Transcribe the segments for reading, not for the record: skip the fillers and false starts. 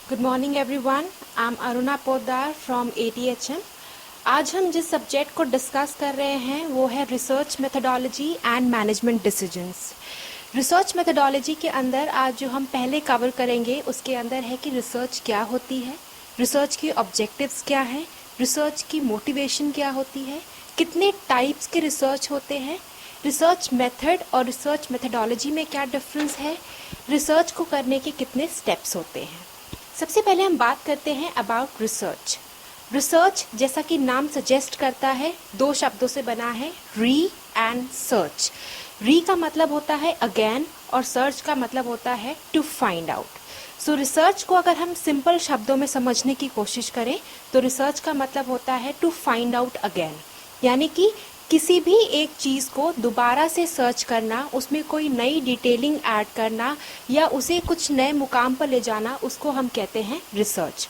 Good morning everyone. I am Aruna Poddar from ATHM। आज हम जिस सब्जेक्ट को डिस्कस कर रहे हैं वो है research methodology and management decisions. Research methodology के अंदर आज जो हम पहले कवर करेंगे उसके अंदर है कि रिसर्च क्या होती है, रिसर्च के ऑब्जेक्टिव्स क्या हैं, रिसर्च की मोटिवेशन क्या होती है, कितने टाइप्स के रिसर्च होते हैं, रिसर्च मेथड और रिसर्च मेथडोलॉजी में क्या डिफरेंस है, रिसर्च को करने के कितने स्टेप्स होते हैं। सबसे पहले हम बात करते हैं अबाउट रिसर्च। रिसर्च जैसा कि नाम सजेस्ट करता है दो शब्दों से बना है, री एंड सर्च। री का मतलब होता है अगेन और सर्च का मतलब होता है to find out. So research को अगर हम सिंपल शब्दों में समझने की कोशिश करें तो रिसर्च का मतलब होता है टू फाइंड आउट अगेन, यानी कि किसी भी एक चीज़ को दोबारा से सर्च करना, उसमें कोई नई डिटेलिंग ऐड करना या उसे कुछ नए मुकाम पर ले जाना, उसको हम कहते हैं रिसर्च।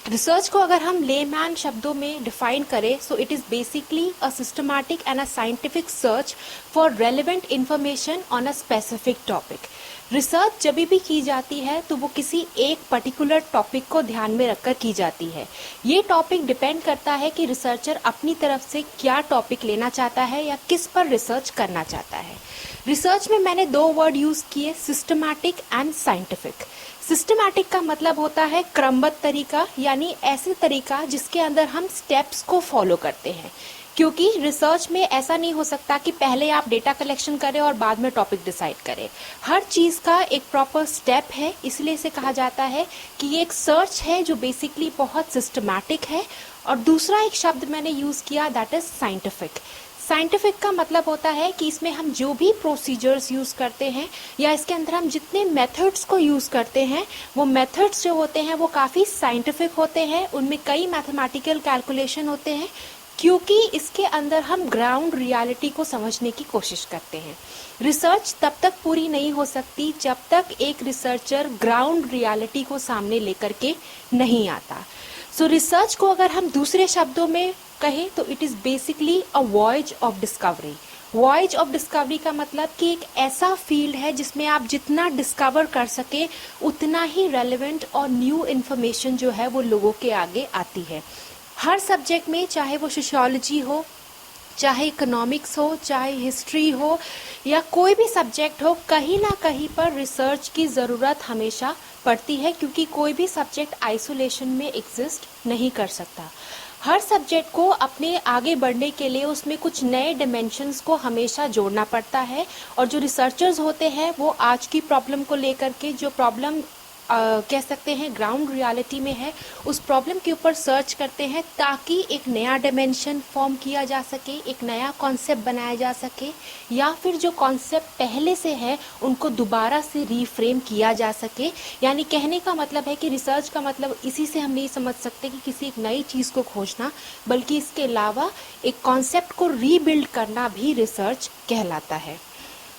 रिसर्च को अगर हम लेमैन शब्दों में डिफाइन करें सो it is basically a systematic and a scientific search for relevant information on a specific topic. Research जब भी की जाती है तो वो किसी एक पर्टिकुलर टॉपिक को ध्यान में रखकर की जाती है। ये टॉपिक डिपेंड करता है कि रिसर्चर अपनी तरफ से क्या टॉपिक लेना चाहता है या किस पर रिसर्च करना चाहता है। रिसर्च में मैंने दो वर्ड यूज़ किए, सिस्टमैटिक एंड साइंटिफिक। सिस्टमैटिक का मतलब होता है क्रमबद्ध तरीका, यानी ऐसे तरीका जिसके अंदर हम स्टेप्स को फॉलो करते हैं, क्योंकि रिसर्च में ऐसा नहीं हो सकता कि पहले आप डेटा कलेक्शन करें और बाद में टॉपिक डिसाइड करें। हर चीज़ का एक प्रॉपर स्टेप है, इसलिए इसे कहा जाता है कि ये एक सर्च है जो बेसिकली बहुत सिस्टमैटिक है। और दूसरा एक शब्द मैंने यूज़ किया, दैट इज़ साइंटिफिक। साइंटिफिक का मतलब होता है कि इसमें हम जो भी प्रोसीजर्स यूज़ करते हैं या इसके अंदर हम जितने मेथड्स को यूज़ करते हैं वो मेथड्स जो होते हैं वो काफ़ी साइंटिफिक होते हैं, उनमें कई मैथमेटिकल कैलकुलेशन होते हैं, क्योंकि इसके अंदर हम ग्राउंड रियलिटी को समझने की कोशिश करते हैं। रिसर्च तब तक पूरी नहीं हो सकती जब तक एक रिसर्चर ग्राउंड रियलिटी को सामने लेकर के नहीं आता। सो रिसर्च को अगर हम दूसरे शब्दों में कहें तो it is basically a voyage of discovery. Voyage of discovery का मतलब कि एक ऐसा फील्ड है जिसमें आप जितना डिस्कवर कर सके उतना ही रेलेवेंट और न्यू इन्फॉर्मेशन जो है वो लोगों के आगे आती है। हर सब्जेक्ट में, चाहे वो सोशियोलॉजी हो, चाहे इकोनॉमिक्स हो, चाहे हिस्ट्री हो या कोई भी सब्जेक्ट हो, कहीं ना कहीं पर रिसर्च की ज़रूरत हमेशा पड़ती है, क्योंकि कोई भी सब्जेक्ट आइसोलेशन में एग्जिस्ट नहीं कर सकता। हर सब्जेक्ट को अपने आगे बढ़ने के लिए उसमें कुछ नए डिमेंशंस को हमेशा जोड़ना पड़ता है, और जो रिसर्चर्स होते हैं वो आज की प्रॉब्लम को लेकर के, जो प्रॉब्लम कह सकते हैं ग्राउंड रियलिटी में है, उस प्रॉब्लम के ऊपर सर्च करते हैं ताकि एक नया डिमेंशन फॉर्म किया जा सके, एक नया कॉन्सेप्ट बनाया जा सके, या फिर जो कॉन्सेप्ट पहले से है उनको दोबारा से रीफ्रेम किया जा सके। यानी कहने का मतलब है कि रिसर्च का मतलब इसी से हम नहीं समझ सकते कि किसी एक नई चीज़ को खोजना, बल्कि इसके अलावा एक कॉन्सेप्ट को रीबिल्ड करना भी रिसर्च कहलाता है।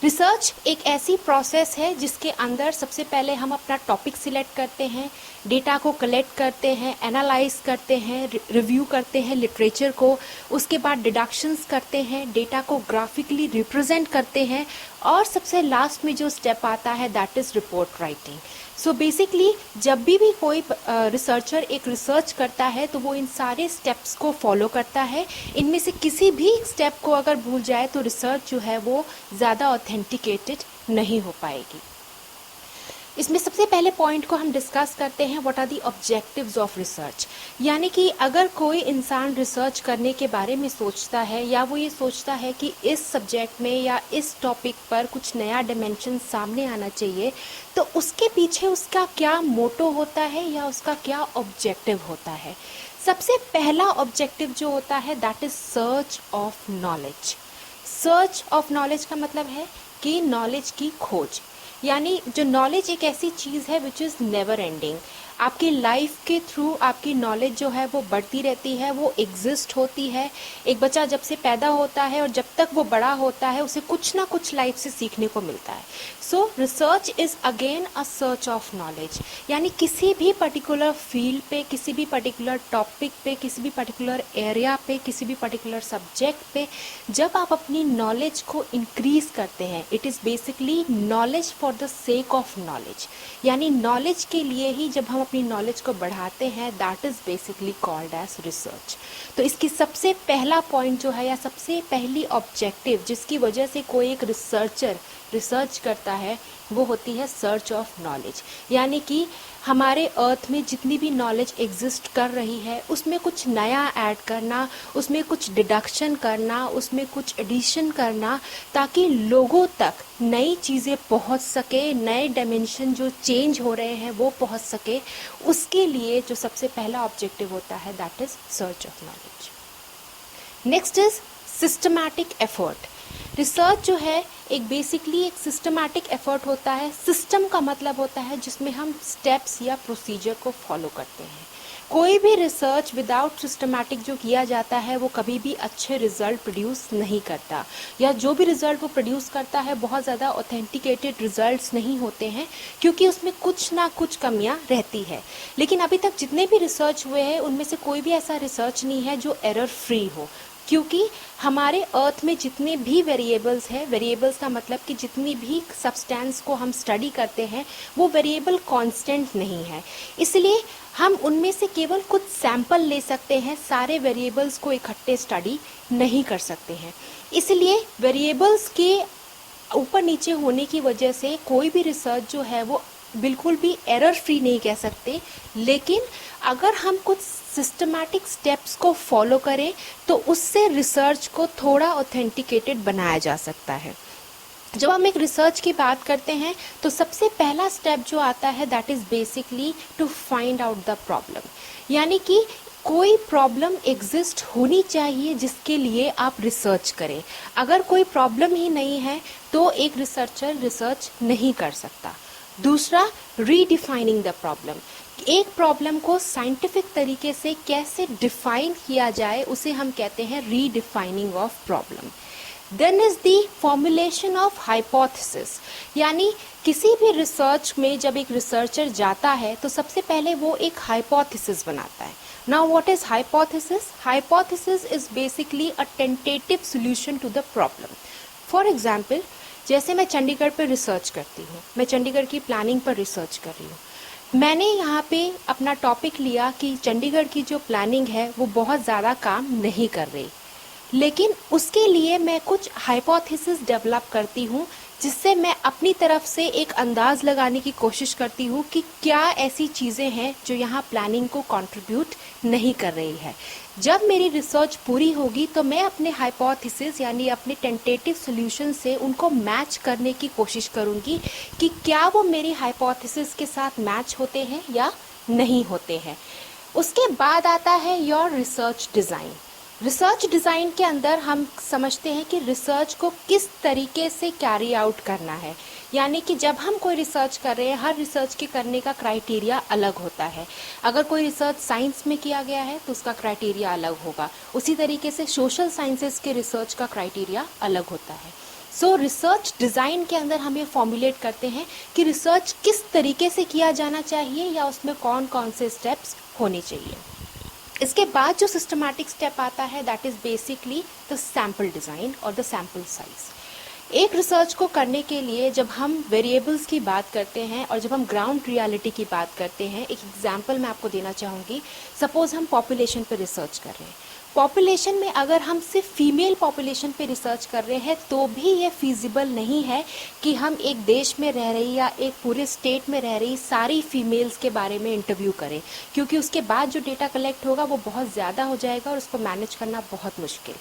रिसर्च एक ऐसी प्रोसेस है जिसके अंदर सबसे पहले हम अपना टॉपिक सिलेक्ट करते हैं, डेटा को कलेक्ट करते हैं, एनालाइज करते हैं, रिव्यू करते हैं लिटरेचर को, उसके बाद डिडक्शंस करते हैं, डेटा को ग्राफिकली रिप्रेजेंट करते हैं, और सबसे लास्ट में जो स्टेप आता है that is report writing. So basically जब भी कोई रिसर्चर एक रिसर्च करता है तो वो इन सारे स्टेप्स को फॉलो करता है। इनमें से किसी भी स्टेप को अगर भूल जाए तो रिसर्च जो है वो ज़्यादा ऑथेंटिकेटेड नहीं हो पाएगी। इसमें सबसे पहले पॉइंट को हम डिस्कस करते हैं, what are the objectives of research. यानी कि अगर कोई इंसान रिसर्च करने के बारे में सोचता है या वो ये सोचता है कि इस सब्जेक्ट में या इस टॉपिक पर कुछ नया डिमेंशन सामने आना चाहिए, तो उसके पीछे उसका क्या मोटो होता है या उसका क्या ऑब्जेक्टिव होता है। सबसे पहला ऑब्जेक्टिव जो होता है that is search of knowledge. Search of knowledge का मतलब है कि नॉलेज की खोज, यानी जो नॉलेज एक ऐसी चीज़ है विच इज़ नेवर एंडिंग। आपकी लाइफ के थ्रू आपकी नॉलेज जो है वो बढ़ती रहती है, वो एग्जिस्ट होती है। एक बच्चा जब से पैदा होता है और जब तक वो बड़ा होता है उसे कुछ ना कुछ लाइफ से सीखने को मिलता है। सो research is again a search of knowledge, यानी किसी भी पर्टिकुलर फील्ड पे, किसी भी पर्टिकुलर टॉपिक पे, किसी भी पर्टिकुलर एरिया पे, किसी भी पर्टिकुलर सब्जेक्ट पे जब आप अपनी नॉलेज को इंक्रीज करते हैं, it is basically knowledge for for the sake of knowledge, यानी नॉलेज के लिए ही जब हम अपनी नॉलेज को बढ़ाते हैं, that is basically called as research. तो इसकी सबसे पहला पॉइंट जो है या सबसे पहली ऑब्जेक्टिव जिसकी वजह से कोई एक रिसर्चर रिसर्च करता है वो होती है सर्च ऑफ नॉलेज, यानी कि हमारे अर्थ में जितनी भी नॉलेज एग्जिस्ट कर रही है उसमें कुछ नया ऐड करना, उसमें कुछ डिडक्शन करना, उसमें कुछ एडिशन करना, ताकि लोगों तक नई चीज़ें पहुंच सके, नए डायमेंशन जो चेंज हो रहे हैं वो पहुंच सके। उसके लिए जो सबसे पहला ऑब्जेक्टिव होता है that is search of knowledge. Next is systematic effort. Research जो है एक बेसिकली एक सिस्टमैटिक एफर्ट होता है। सिस्टम का मतलब होता है जिसमें हम स्टेप्स या प्रोसीजर को फॉलो करते हैं। कोई भी रिसर्च विदाउट सिस्टमैटिक जो किया जाता है वो कभी भी अच्छे रिजल्ट प्रोड्यूस नहीं करता, या जो भी रिजल्ट वो प्रोड्यूस करता है बहुत ज़्यादा ऑथेंटिकेटेड रिजल्ट्स नहीं होते हैं, क्योंकि उसमें कुछ ना कुछ कमियां रहती है। लेकिन अभी तक जितने भी रिसर्च हुए हैं उनमें से कोई भी ऐसा रिसर्च नहीं है जो एरर फ्री हो, क्योंकि हमारे अर्थ में जितने भी वेरिएबल्स हैं, वेरिएबल्स का मतलब कि जितनी भी सब्सटेंस को हम स्टडी करते हैं वो वेरिएबल कांस्टेंट नहीं है, इसलिए हम उनमें से केवल कुछ सैंपल ले सकते हैं, सारे वेरिएबल्स को इकट्ठे स्टडी नहीं कर सकते हैं। इसलिए वेरिएबल्स के ऊपर नीचे होने की वजह से कोई भी रिसर्च जो है वो बिल्कुल भी एरर फ्री नहीं कह सकते, लेकिन अगर हम कुछ सिस्टमैटिक स्टेप्स को फॉलो करें तो उससे रिसर्च को थोड़ा ऑथेंटिकेटेड बनाया जा सकता है। जब हम एक रिसर्च की बात करते हैं तो सबसे पहला स्टेप जो आता है that is basically to find out the problem, यानी कि कोई प्रॉब्लम एग्जिस्ट होनी चाहिए जिसके लिए आप रिसर्च करें। अगर कोई प्रॉब्लम ही नहीं है तो एक रिसर्चर रिसर्च नहीं कर सकता। दूसरा, रीडिफाइनिंग द प्रॉब्लम। एक प्रॉब्लम को साइंटिफिक तरीके से कैसे डिफाइन किया जाए उसे हम कहते हैं redefining of problem. Then is the formulation of hypothesis, यानी किसी भी रिसर्च में जब एक रिसर्चर जाता है तो सबसे पहले वो एक हाइपोथेसिस बनाता है। Now what is hypothesis? Hypothesis is basically a tentative solution to the problem. For example, जैसे मैं चंडीगढ़ पर रिसर्च करती हूँ, मैं चंडीगढ़ की प्लानिंग पर रिसर्च कर रही हूँ। मैंने यहाँ पे अपना टॉपिक लिया कि चंडीगढ़ की जो प्लानिंग है वो बहुत ज़्यादा काम नहीं कर रही, लेकिन उसके लिए मैं कुछ हाइपोथेसिस डेवलप करती हूँ जिससे मैं अपनी तरफ से एक अंदाज़ लगाने की कोशिश करती हूँ कि क्या ऐसी चीज़ें हैं जो यहाँ प्लानिंग को कंट्रीब्यूट नहीं कर रही है। जब मेरी रिसर्च पूरी होगी तो मैं अपने हाइपोथेसिस यानी अपने टेंटेटिव सॉल्यूशन से उनको मैच करने की कोशिश करूँगी कि क्या वो मेरी हाइपोथेसिस के साथ मैच होते हैं या नहीं होते हैं। उसके बाद आता है your research design. Research design के अंदर हम समझते हैं कि रिसर्च को किस तरीके से कैरी आउट करना है, यानी कि जब हम कोई रिसर्च कर रहे हैं हर रिसर्च के करने का क्राइटेरिया अलग होता है। अगर कोई रिसर्च साइंस में किया गया है तो उसका क्राइटेरिया अलग होगा, उसी तरीके से सोशल साइंसेस के रिसर्च का क्राइटेरिया अलग होता है। सो रिसर्च डिज़ाइन के अंदर हम ये फॉर्मुलेट करते हैं कि रिसर्च किस तरीके से किया जाना चाहिए या उसमें कौन कौन से स्टेप्स होने चाहिए। इसके बाद जो सिस्टमैटिक स्टेप आता है that is basically the sample design और द सैम्पल साइज। एक रिसर्च को करने के लिए जब हम वेरिएबल्स की बात करते हैं और जब हम ग्राउंड रियलिटी की बात करते हैं, एक एग्जांपल मैं आपको देना चाहूँगी। सपोज़ हम पॉपुलेशन पे रिसर्च कर रहे हैं। पॉपुलेशन में अगर हम सिर्फ फीमेल पॉपुलेशन पे रिसर्च कर रहे हैं तो भी ये फीजिबल नहीं है कि हम एक देश में रह रही या एक पूरे स्टेट में रह रही सारी फीमेल्स के बारे में इंटरव्यू करें, क्योंकि उसके बाद जो डेटा कलेक्ट होगा वो बहुत ज़्यादा हो जाएगा और उसको मैनेज करना बहुत मुश्किल।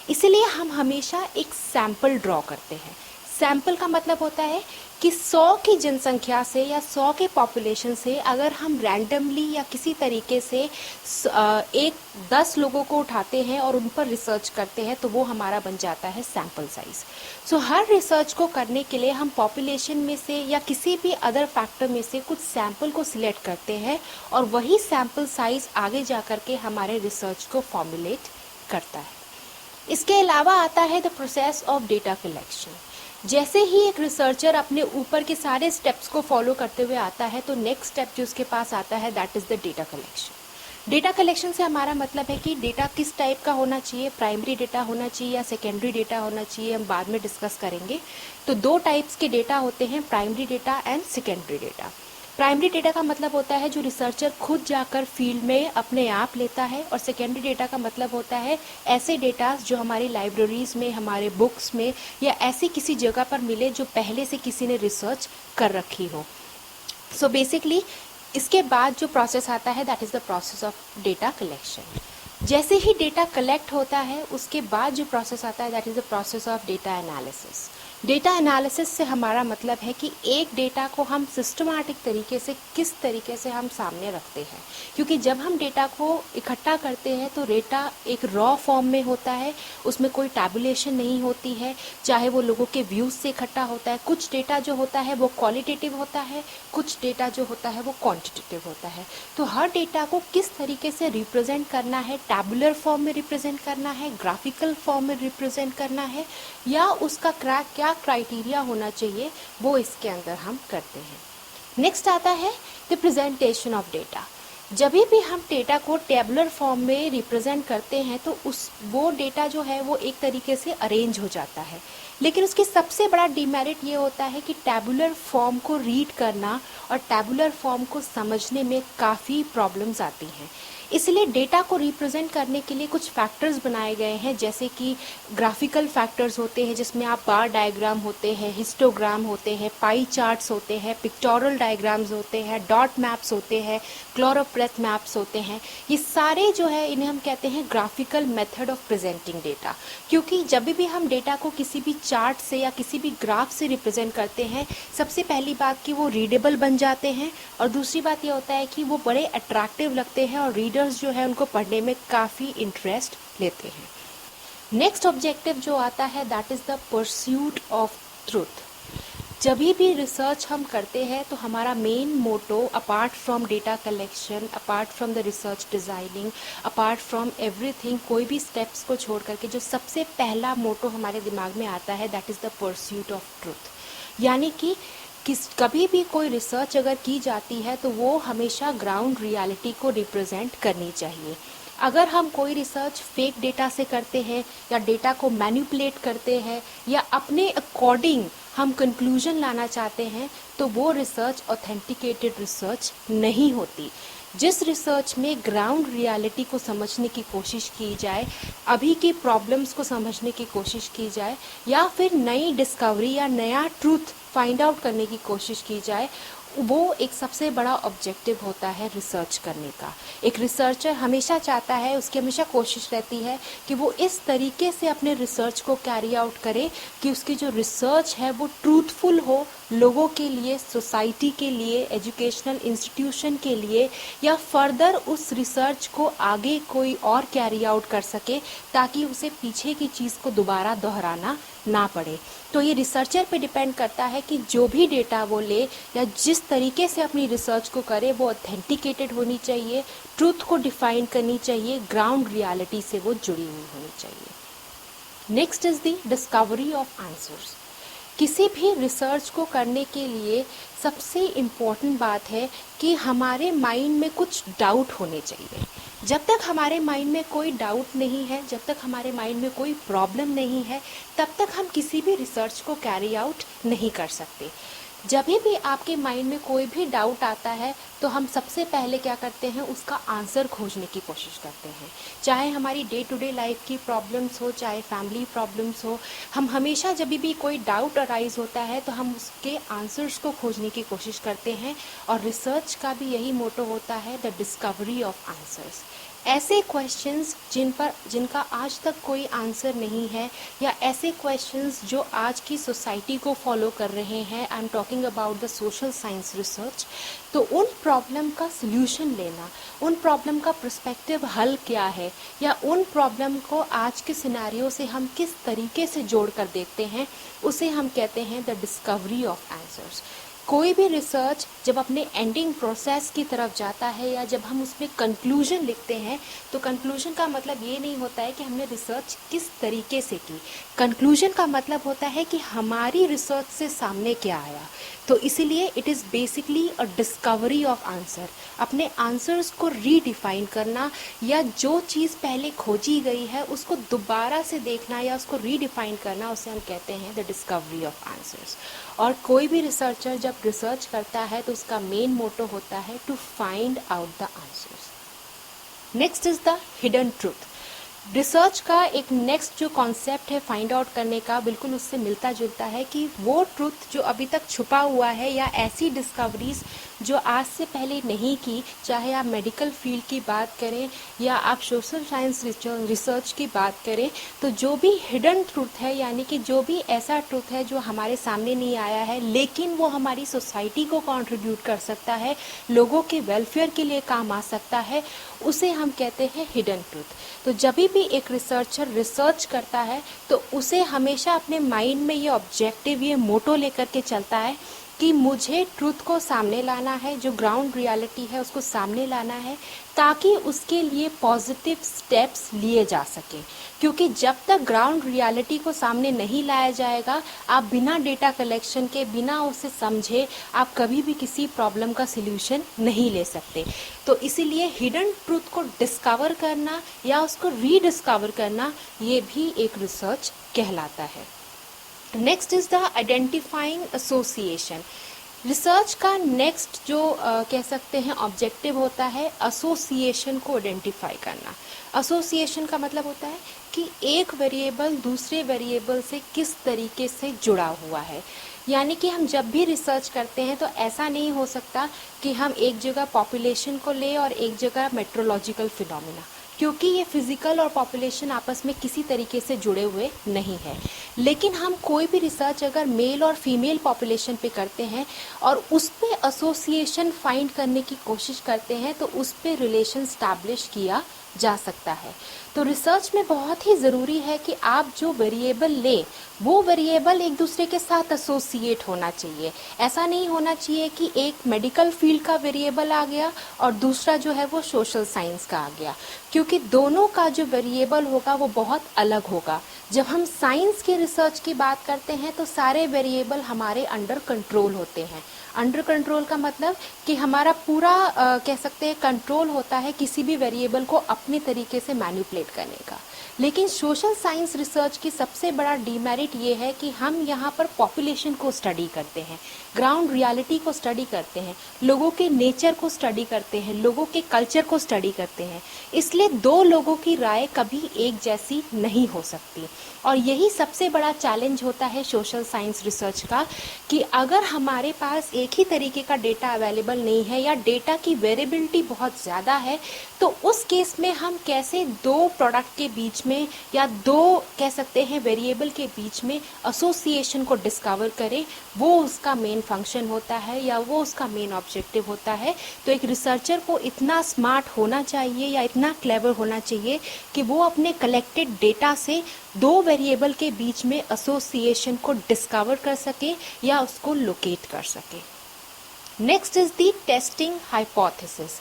इसीलिए हम हमेशा एक सैम्पल ड्रॉ करते हैं। सैम्पल का मतलब होता है कि 100 की जनसंख्या से या 100 के पॉपुलेशन से अगर हम रैंडमली या किसी तरीके से 10 लोगों को उठाते हैं और उन पर रिसर्च करते हैं तो वो हमारा बन जाता है सैम्पल साइज़। सो हर रिसर्च को करने के लिए हम पॉपुलेशन में से या किसी भी अदर फैक्टर में से कुछ सैम्पल को सिलेक्ट करते हैं और वही सैम्पल साइज़ आगे जा कर के हमारे रिसर्च को फॉर्मुलेट करता है। इसके अलावा आता है the process of data collection. जैसे ही एक रिसर्चर अपने ऊपर के सारे स्टेप्स को फॉलो करते हुए आता है तो नेक्स्ट स्टेप जो उसके पास आता है that is the data collection. Data collection से हमारा मतलब है कि डेटा किस टाइप का होना चाहिए, प्राइमरी डेटा होना चाहिए या सेकेंडरी डेटा होना चाहिए, हम बाद में डिस्कस करेंगे। तो दो टाइप्स के डेटा होते हैं, primary data and secondary data. Primary data का मतलब होता है जो रिसर्चर खुद जाकर फील्ड में अपने आप लेता है, और सेकेंडरी डेटा का मतलब होता है ऐसे डेटा जो हमारी लाइब्रेरीज में, हमारे बुक्स में या ऐसी किसी जगह पर मिले जो पहले से किसी ने रिसर्च कर रखी हो। सो बेसिकली इसके बाद जो प्रोसेस आता है that is the process of data collection. जैसे ही डेटा कलेक्ट होता है उसके बाद जो प्रोसेस आता है that is the process of data analysis. Data analysis से हमारा मतलब है कि एक डेटा को हम सिस्टमैटिक तरीके से किस तरीके से हम सामने रखते हैं, क्योंकि जब हम डेटा को इकट्ठा करते हैं तो डेटा एक रॉ फॉर्म में होता है, उसमें कोई टैबुलेशन नहीं होती है, चाहे वो लोगों के व्यूज़ से इकट्ठा होता है। कुछ डेटा जो होता है वो क्वालिटेटिव होता है, कुछ डेटा जो होता है वो क्वांटिटेटिव होता है। तो हर डेटा को किस तरीके से रिप्रेजेंट करना है, टैबुलर फॉर्म में रिप्रेजेंट करना है, ग्राफिकल फॉर्म में रिप्रेजेंट करना है, या उसका क्या क्राइटेरिया होना चाहिए, वो इसके अंदर हम करते हैं। नेक्स्ट आता है द प्रेजेंटेशन ऑफ डेटा। जब भी हम डेटा को टेबुलर फॉर्म में रिप्रेजेंट करते हैं तो वो डेटा जो है वो एक तरीके से अरेंज हो जाता है, लेकिन उसकी सबसे बड़ा डिमेरिट ये होता है कि टैबुलर फॉर्म को रीड करना और टैबुलर फॉर्म को समझने में काफ़ी प्रॉब्लम्स आती हैं। इसलिए डेटा को रिप्रेजेंट करने के लिए कुछ फैक्टर्स बनाए गए हैं, जैसे कि ग्राफिकल फैक्टर्स होते हैं जिसमें आप बार डायग्राम होते हैं, हिस्टोग्राम होते हैं, पाई चार्ट्स होते हैं, पिक्टोरल डायग्राम्स होते हैं, डॉट मैप्स होते हैं, क्लोरोप्रेथ मैप्स होते हैं। ये सारे जो है इन्हें हम कहते हैं graphical method of presenting data, क्योंकि जब भी हम डेटा को किसी भी चार्ट से या किसी भी ग्राफ से रिप्रेजेंट करते हैं, सबसे पहली बात कि वो रीडेबल बन जाते हैं, और दूसरी बात ये होता है कि वो बड़े अट्रैक्टिव लगते हैं और रीडर्स जो है उनको पढ़ने में काफ़ी इंटरेस्ट लेते हैं। नेक्स्ट ऑब्जेक्टिव जो आता है that is the pursuit of truth. जब भी रिसर्च हम करते हैं तो हमारा main motto, apart from data collection, apart from the research designing, apart from everything, कोई भी स्टेप्स को छोड़ करके जो सबसे पहला मोटो हमारे दिमाग में आता है that is the pursuit of truth. यानी कि कभी भी कोई रिसर्च अगर की जाती है तो वो हमेशा ग्राउंड रियलिटी को रिप्रेजेंट करनी चाहिए। अगर हम कोई रिसर्च फेक डेटा से करते हैं या डेटा को मैनिपुलेट करते हैं या अपने अकॉर्डिंग हम कंक्लूजन लाना चाहते हैं तो वो रिसर्च ऑथेंटिकेटेड रिसर्च नहीं होती। जिस रिसर्च में ग्राउंड रियलिटी को समझने की कोशिश की जाए, अभी की प्रॉब्लम्स को समझने की कोशिश की जाए, या फिर नई डिस्कवरी या नया ट्रूथ फाइंड आउट करने की कोशिश की जाए, वो एक सबसे बड़ा ऑब्जेक्टिव होता है रिसर्च करने का। एक रिसर्चर हमेशा चाहता है, उसकी हमेशा कोशिश रहती है कि वो इस तरीके से अपने रिसर्च को कैरी आउट करे कि उसकी जो रिसर्च है वो ट्रूथफुल हो, लोगों के लिए, सोसाइटी के लिए, एजुकेशनल इंस्टीट्यूशन के लिए, या फर्दर उस रिसर्च को आगे कोई और कैरी आउट कर सके ताकि उसे पीछे की चीज़ को दोबारा दोहराना ना पड़े। तो ये रिसर्चर पे डिपेंड करता है कि जो भी डेटा वो ले या जिस तरीके से अपनी रिसर्च को करे वो ऑथेंटिकेटेड होनी चाहिए, ट्रूथ को डिफाइन करनी चाहिए, ग्राउंड रियलिटी से वो जुड़ी हुई होनी चाहिए। Next is the discovery of answers. किसी भी रिसर्च को करने के लिए सबसे इम्पोर्टेंट बात है कि हमारे माइंड में कुछ डाउट होने चाहिए। जब तक हमारे माइंड में कोई डाउट नहीं है, जब तक हमारे माइंड में कोई प्रॉब्लम नहीं है, तब तक हम किसी भी रिसर्च को कैरी आउट नहीं कर सकते। जब भी आपके माइंड में कोई भी डाउट आता है तो हम सबसे पहले क्या करते हैं, उसका आंसर खोजने की कोशिश करते हैं। चाहे हमारी डे टू डे लाइफ की प्रॉब्लम्स हो, चाहे फैमिली प्रॉब्लम्स हो, हम हमेशा जब भी कोई डाउट अराइज होता है तो हम उसके आंसर्स को खोजने की कोशिश करते हैं। और रिसर्च का भी यही मोटो होता है, द डिस्कवरी ऑफ आंसर्स। ऐसे क्वेश्चंस जिनका आज तक कोई आंसर नहीं है, या ऐसे क्वेश्चंस जो आज की सोसाइटी को फॉलो कर रहे हैं, I am talking about the social science research, तो उन प्रॉब्लम का सल्यूशन लेना, उन प्रॉब्लम का पर्सपेक्टिव हल क्या है, या उन प्रॉब्लम को आज के सिनेरियो से हम किस तरीके से जोड़ कर देखते हैं, उसे हम कहते हैं द डिस्कवरी ऑफ आंसर्स। कोई भी रिसर्च जब अपने एंडिंग प्रोसेस की तरफ जाता है या जब हम उसमें कंक्लूजन लिखते हैं, तो कंक्लूजन का मतलब ये नहीं होता है कि हमने रिसर्च किस तरीके से की। कंक्लूजन का मतलब होता है कि हमारी रिसर्च से सामने क्या आया। तो इसीलिए it is basically a discovery of answer, अपने आंसर्स को रीडिफाइन करना या जो चीज़ पहले खोजी गई है उसको दोबारा से देखना या उसको रीडिफाइन करना, उसे हम कहते हैं द डिस्कवरी ऑफ आंसर्स। और कोई भी रिसर्चर जब रिसर्च करता है तो उसका मेन मोटो होता है to find out the answers. Next is the hidden truth. Research का एक नेक्स्ट जो कॉन्सेप्ट है फाइंड आउट करने का, बिल्कुल उससे मिलता जुलता है कि वो ट्रुथ जो अभी तक छुपा हुआ है या ऐसी डिस्कवरीज जो आज से पहले नहीं की, चाहे आप मेडिकल फील्ड की बात करें या आप सोशल साइंस रिसर्च की बात करें, तो जो भी हिडन ट्रुथ है यानी कि जो भी ऐसा ट्रुथ है जो हमारे सामने नहीं आया है लेकिन वो हमारी सोसाइटी को कंट्रीब्यूट कर सकता है, लोगों के वेलफेयर के लिए काम आ सकता है, उसे हम कहते हैं हिडन ट्रुथ। तो जब भी एक रिसर्चर रिसर्च करता है तो उसे हमेशा अपने माइंड में ये ऑब्जेक्टिव, ये मोटो लेकर के चलता है कि मुझे ट्रुथ को सामने लाना है, जो ग्राउंड रियलिटी है उसको सामने लाना है, ताकि उसके लिए पॉजिटिव स्टेप्स लिए जा सके। क्योंकि जब तक ग्राउंड रियलिटी को सामने नहीं लाया जाएगा, आप बिना डेटा कलेक्शन के, बिना उसे समझे, आप कभी भी किसी प्रॉब्लम का सल्यूशन नहीं ले सकते। तो इसीलिए हिडन ट्रुथ को डिस्कवर करना या उसको रीडिस्कवर करना, ये भी एक रिसर्च कहलाता है। Next is the identifying association. Research का नेक्स्ट जो कह सकते हैं ऑब्जेक्टिव होता है एसोसिएशन को आइडेंटिफाई करना। एसोसिएशन का मतलब होता है कि एक वेरिएबल दूसरे वेरिएबल से किस तरीके से जुड़ा हुआ है। यानी कि हम जब भी रिसर्च करते हैं तो ऐसा नहीं हो सकता कि हम एक जगह पॉपुलेशन को लें और एक जगह मेट्रोलॉजिकल फिनोमिना, क्योंकि ये फिजिकल और पॉपुलेशन आपस में किसी तरीके से जुड़े हुए नहीं है। लेकिन हम कोई भी रिसर्च अगर मेल और फीमेल पॉपुलेशन पे करते हैं और उस पे एसोसिएशन फाइंड करने की कोशिश करते हैं तो उस पे रिलेशन स्टैब्लिश किया जा सकता है। तो रिसर्च में बहुत ही ज़रूरी है कि आप जो वेरिएबल लें वो वेरिएबल एक दूसरे के साथ एसोसिएट होना चाहिए। ऐसा नहीं होना चाहिए कि एक मेडिकल फील्ड का वेरिएबल आ गया और दूसरा जो है वो सोशल साइंस का आ गया, क्योंकि दोनों का जो वेरिएबल होगा वो बहुत अलग होगा। जब हम साइंस के रिसर्च की बात करते हैं तो सारे वेरिएबल हमारे अंडर कंट्रोल होते हैं। अंडर कंट्रोल का मतलब कि हमारा पूरा कह सकते हैं कंट्रोल होता है किसी भी वेरिएबल को अपने तरीके से मैनिपुलेट करने का। लेकिन सोशल साइंस रिसर्च की सबसे बड़ा डीमेरिट ये है कि हम यहाँ पर पॉपुलेशन को स्टडी करते हैं, ग्राउंड रियलिटी को स्टडी करते हैं, लोगों के नेचर को स्टडी करते हैं, लोगों के कल्चर को स्टडी करते हैं। इसलिए दो लोगों की राय कभी एक जैसी नहीं हो सकती। और यही सबसे बड़ा चैलेंज होता है सोशल साइंस रिसर्च का, कि अगर हमारे पास एक ही तरीके का डेटा अवेलेबल नहीं है या डेटा की वेरिएबिलिटी बहुत ज़्यादा है, तो उस केस में हम कैसे दो प्रोडक्ट के बीच में या दो कह सकते हैं वेरिएबल के बीच में एसोसिएशन को डिस्कवर करें, वो उसका मेन फंक्शन होता है या वो उसका मेन ऑब्जेक्टिव होता है। तो एक रिसर्चर को इतना स्मार्ट होना चाहिए या इतना क्लेवर होना चाहिए कि वो अपने कलेक्टेड डेटा से दो वेरिएबल के बीच में एसोसिएशन को डिस्कवर कर सके या उसको लोकेट कर सके। Next is the testing hypothesis.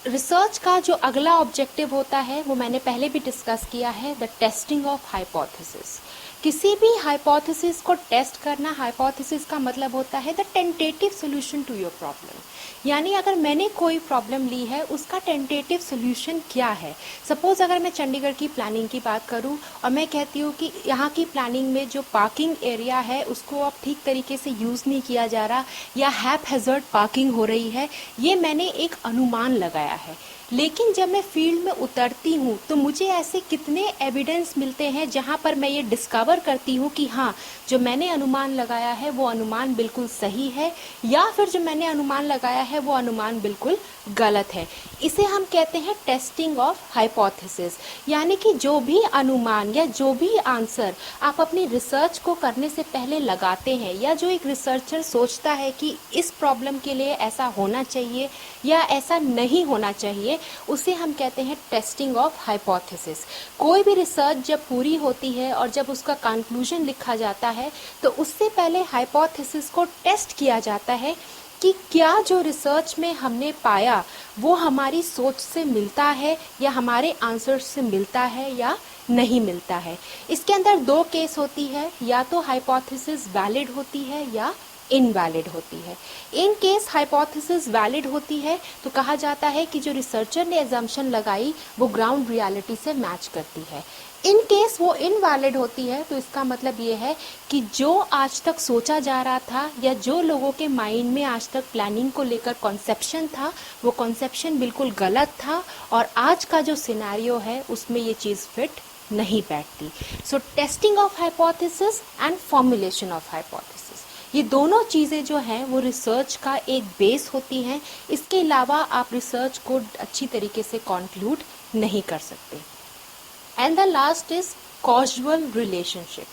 Research का जो अगला ऑब्जेक्टिव होता है वो मैंने पहले भी डिस्कस किया है, द टेस्टिंग ऑफ हाइपोथेसिस। किसी भी हाइपोथेसिस को टेस्ट करना, हाइपोथेसिस का मतलब होता है the tentative solution to your problem. यानी अगर मैंने कोई प्रॉब्लम ली है उसका टेंटेटिव सोल्यूशन क्या है। सपोज अगर मैं चंडीगढ़ की प्लानिंग की बात करूं और मैं कहती हूं कि यहाँ की प्लानिंग में जो पार्किंग एरिया है उसको अब ठीक तरीके से यूज़ नहीं किया जा रहा या हैप हैज़र्ड पार्किंग हो रही है, ये मैंने एक अनुमान लगाया है। लेकिन जब मैं फील्ड में उतरती हूँ तो मुझे ऐसे कितने एविडेंस मिलते हैं जहाँ पर मैं ये डिस्कवर करती हूँ कि हाँ, जो मैंने अनुमान लगाया है वो अनुमान बिल्कुल सही है या फिर जो मैंने अनुमान लगाया है वो अनुमान बिल्कुल गलत है। इसे हम कहते हैं टेस्टिंग ऑफ हाइपोथेसिस। यानी कि जो भी अनुमान या जो भी आंसर आप अपनी रिसर्च को करने से पहले लगाते हैं या जो एक रिसर्चर सोचता है कि इस प्रॉब्लम के लिए ऐसा होना चाहिए या ऐसा नहीं होना चाहिए, उसे हम कहते हैं टेस्टिंग ऑफ हाइपोथेसिस। कोई भी रिसर्च जब पूरी होती है और जब उसका कंक्लूजन लिखा जाता है तो उससे पहले हाइपोथेसिस को टेस्ट किया जाता है कि क्या जो रिसर्च में हमने पाया वो हमारी सोच से मिलता है या हमारे आंसर से मिलता है या नहीं मिलता है। इसके अंदर दो केस होती है, या तो हाइपोथेसिस वैलिड होती है या इनवैलिड होती है। इन केस हाइपोथेसिस वैलिड होती है तो कहा जाता है कि जो रिसर्चर ने एजम्पशन लगाई वो ग्राउंड रियलिटी से मैच करती है। इन केस वो इनवैलिड होती है तो इसका मतलब ये है कि जो आज तक सोचा जा रहा था या जो लोगों के माइंड में आज तक प्लानिंग को लेकर कॉन्सेप्शन था वो कॉन्सेप्शन बिल्कुल गलत था और आज का जो सिनेरियो है उसमें ये चीज़ फिट नहीं बैठती। सो testing of hypothesis and formulation of hypothesis, ये दोनों चीज़ें जो हैं वो रिसर्च का एक बेस होती हैं। इसके अलावा आप रिसर्च को अच्छी तरीके से कंक्लूड नहीं कर सकते। And the last is casual relationship.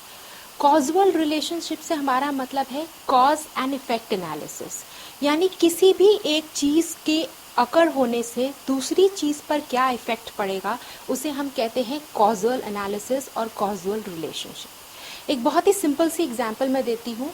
Casual relationship से हमारा मतलब है कॉज एंड इफेक्ट एनालिसिस, यानी किसी भी एक चीज़ के अकर होने से दूसरी चीज़ पर क्या इफेक्ट पड़ेगा उसे हम कहते हैं कॉजुअल एनालिसिस और कॉजुअल रिलेशनशिप। एक बहुत ही सिंपल सी एग्जांपल मैं देती हूँ।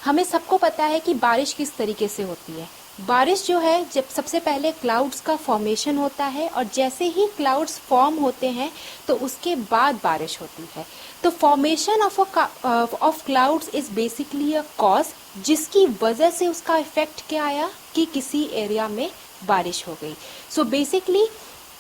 हमें सबको पता है कि बारिश किस तरीके से होती है। बारिश जो है जब सबसे पहले क्लाउड्स का फॉर्मेशन होता है और जैसे ही क्लाउड्स फॉर्म होते हैं तो उसके बाद बारिश होती है। तो formation of clouds is basically a cause, जिसकी वजह से उसका इफेक्ट क्या आया कि किसी एरिया में बारिश हो गई। सो बेसिकली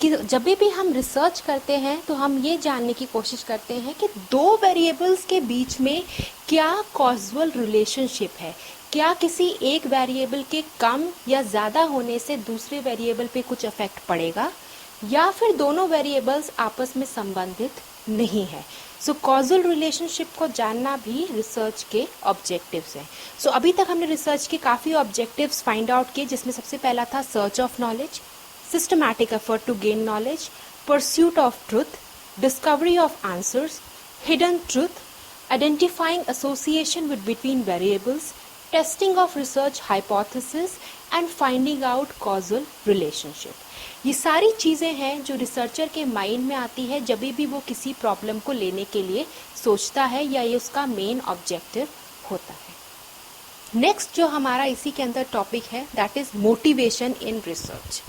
कि जब भी हम रिसर्च करते हैं तो हम ये जानने की कोशिश करते हैं कि दो वेरिएबल्स के बीच में क्या कॉजुअल रिलेशनशिप है, क्या किसी एक वेरिएबल के कम या ज़्यादा होने से दूसरे वेरिएबल पे कुछ इफेक्ट पड़ेगा या फिर दोनों वेरिएबल्स आपस में संबंधित नहीं है। सो कॉजुअल रिलेशनशिप को जानना भी रिसर्च के ऑब्जेक्टिव्स हैं। सो अभी तक हमने रिसर्च के काफ़ी ऑब्जेक्टिव्स फाइंड आउट किए, जिसमें सबसे पहला था search of knowledge, systematic effort to gain knowledge, pursuit of truth, discovery of answers, hidden truth, identifying association between variables, testing of research hypothesis and finding out causal relationship. ये सारी चीज़ें हैं जो रिसर्चर के माइंड में आती है जब भी वो किसी प्रॉब्लम को लेने के लिए सोचता है या ये उसका मेन ऑब्जेक्टिव होता है। नेक्स्ट जो हमारा इसी के अंदर टॉपिक है that is motivation in research.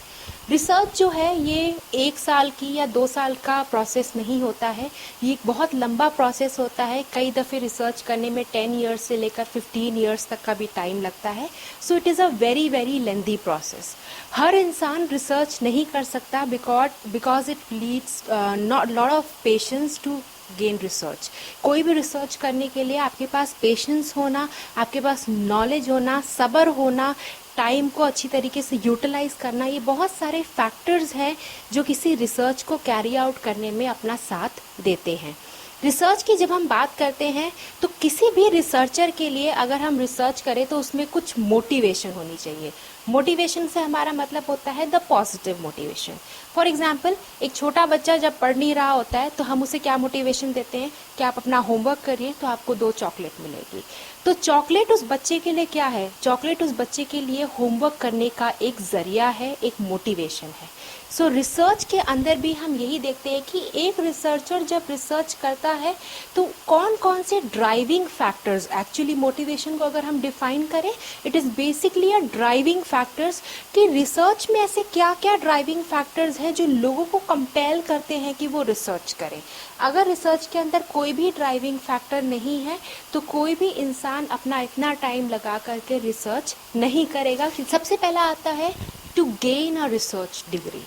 Research जो है ये 1 साल की या 2 साल का प्रोसेस नहीं होता है, ये एक बहुत लंबा प्रोसेस होता है। कई दफ़े रिसर्च करने में 10 ईयर्स से लेकर 15 ईयर्स तक का भी टाइम लगता है। So it is a very very lengthy process. हर इंसान रिसर्च नहीं कर सकता because it needs not lot of patience to gain research. कोई भी रिसर्च करने के लिए आपके पास पेशेंस होना, आपके पास नॉलेज होना, सब्र होना, टाइम को अच्छी तरीके से यूटिलाइज करना, ये बहुत सारे फैक्टर्स हैं जो किसी रिसर्च को कैरी आउट करने में अपना साथ देते हैं। रिसर्च की जब हम बात करते हैं तो किसी भी रिसर्चर के लिए अगर हम रिसर्च करें तो उसमें कुछ मोटिवेशन होनी चाहिए। मोटिवेशन से हमारा मतलब होता है the positive motivation. For example, एक छोटा बच्चा जब पढ़ नहीं रहा होता है तो हम उसे क्या मोटिवेशन देते हैं कि आप अपना होमवर्क करिए तो आपको 2 चॉकलेट मिलेगी। तो चॉकलेट उस बच्चे के लिए क्या है? चॉकलेट उस बच्चे के लिए होमवर्क करने का एक जरिया है, एक मोटिवेशन है। सो रिसर्च के अंदर भी हम यही देखते हैं कि एक रिसर्चर जब रिसर्च करता है तो कौन कौन से ड्राइविंग फैक्टर्स, एक्चुअली मोटिवेशन को अगर हम डिफाइन करें it is basically a driving factors, कि रिसर्च में ऐसे क्या क्या ड्राइविंग फैक्टर्स हैं जो लोगों को कंपेल करते हैं कि वो रिसर्च करें। अगर रिसर्च के अंदर कोई भी ड्राइविंग फैक्टर नहीं है तो कोई भी इंसान अपना इतना टाइम लगा करके रिसर्च नहीं करेगा। सबसे पहला आता है to gain a research degree.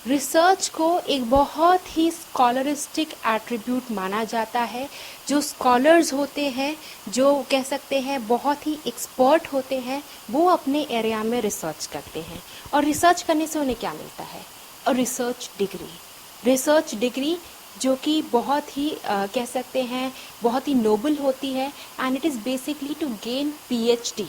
Research को एक बहुत ही स्कॉलरिस्टिक एट्रीब्यूट माना जाता है। जो स्कॉलर्स होते हैं, जो कह सकते हैं बहुत ही एक्सपर्ट होते हैं, वो अपने एरिया में रिसर्च करते हैं और रिसर्च करने से उन्हें क्या मिलता है? और रिसर्च डिग्री। रिसर्च डिग्री जो कि बहुत ही कह सकते हैं बहुत ही नोबल होती है and it is basically to gain PhD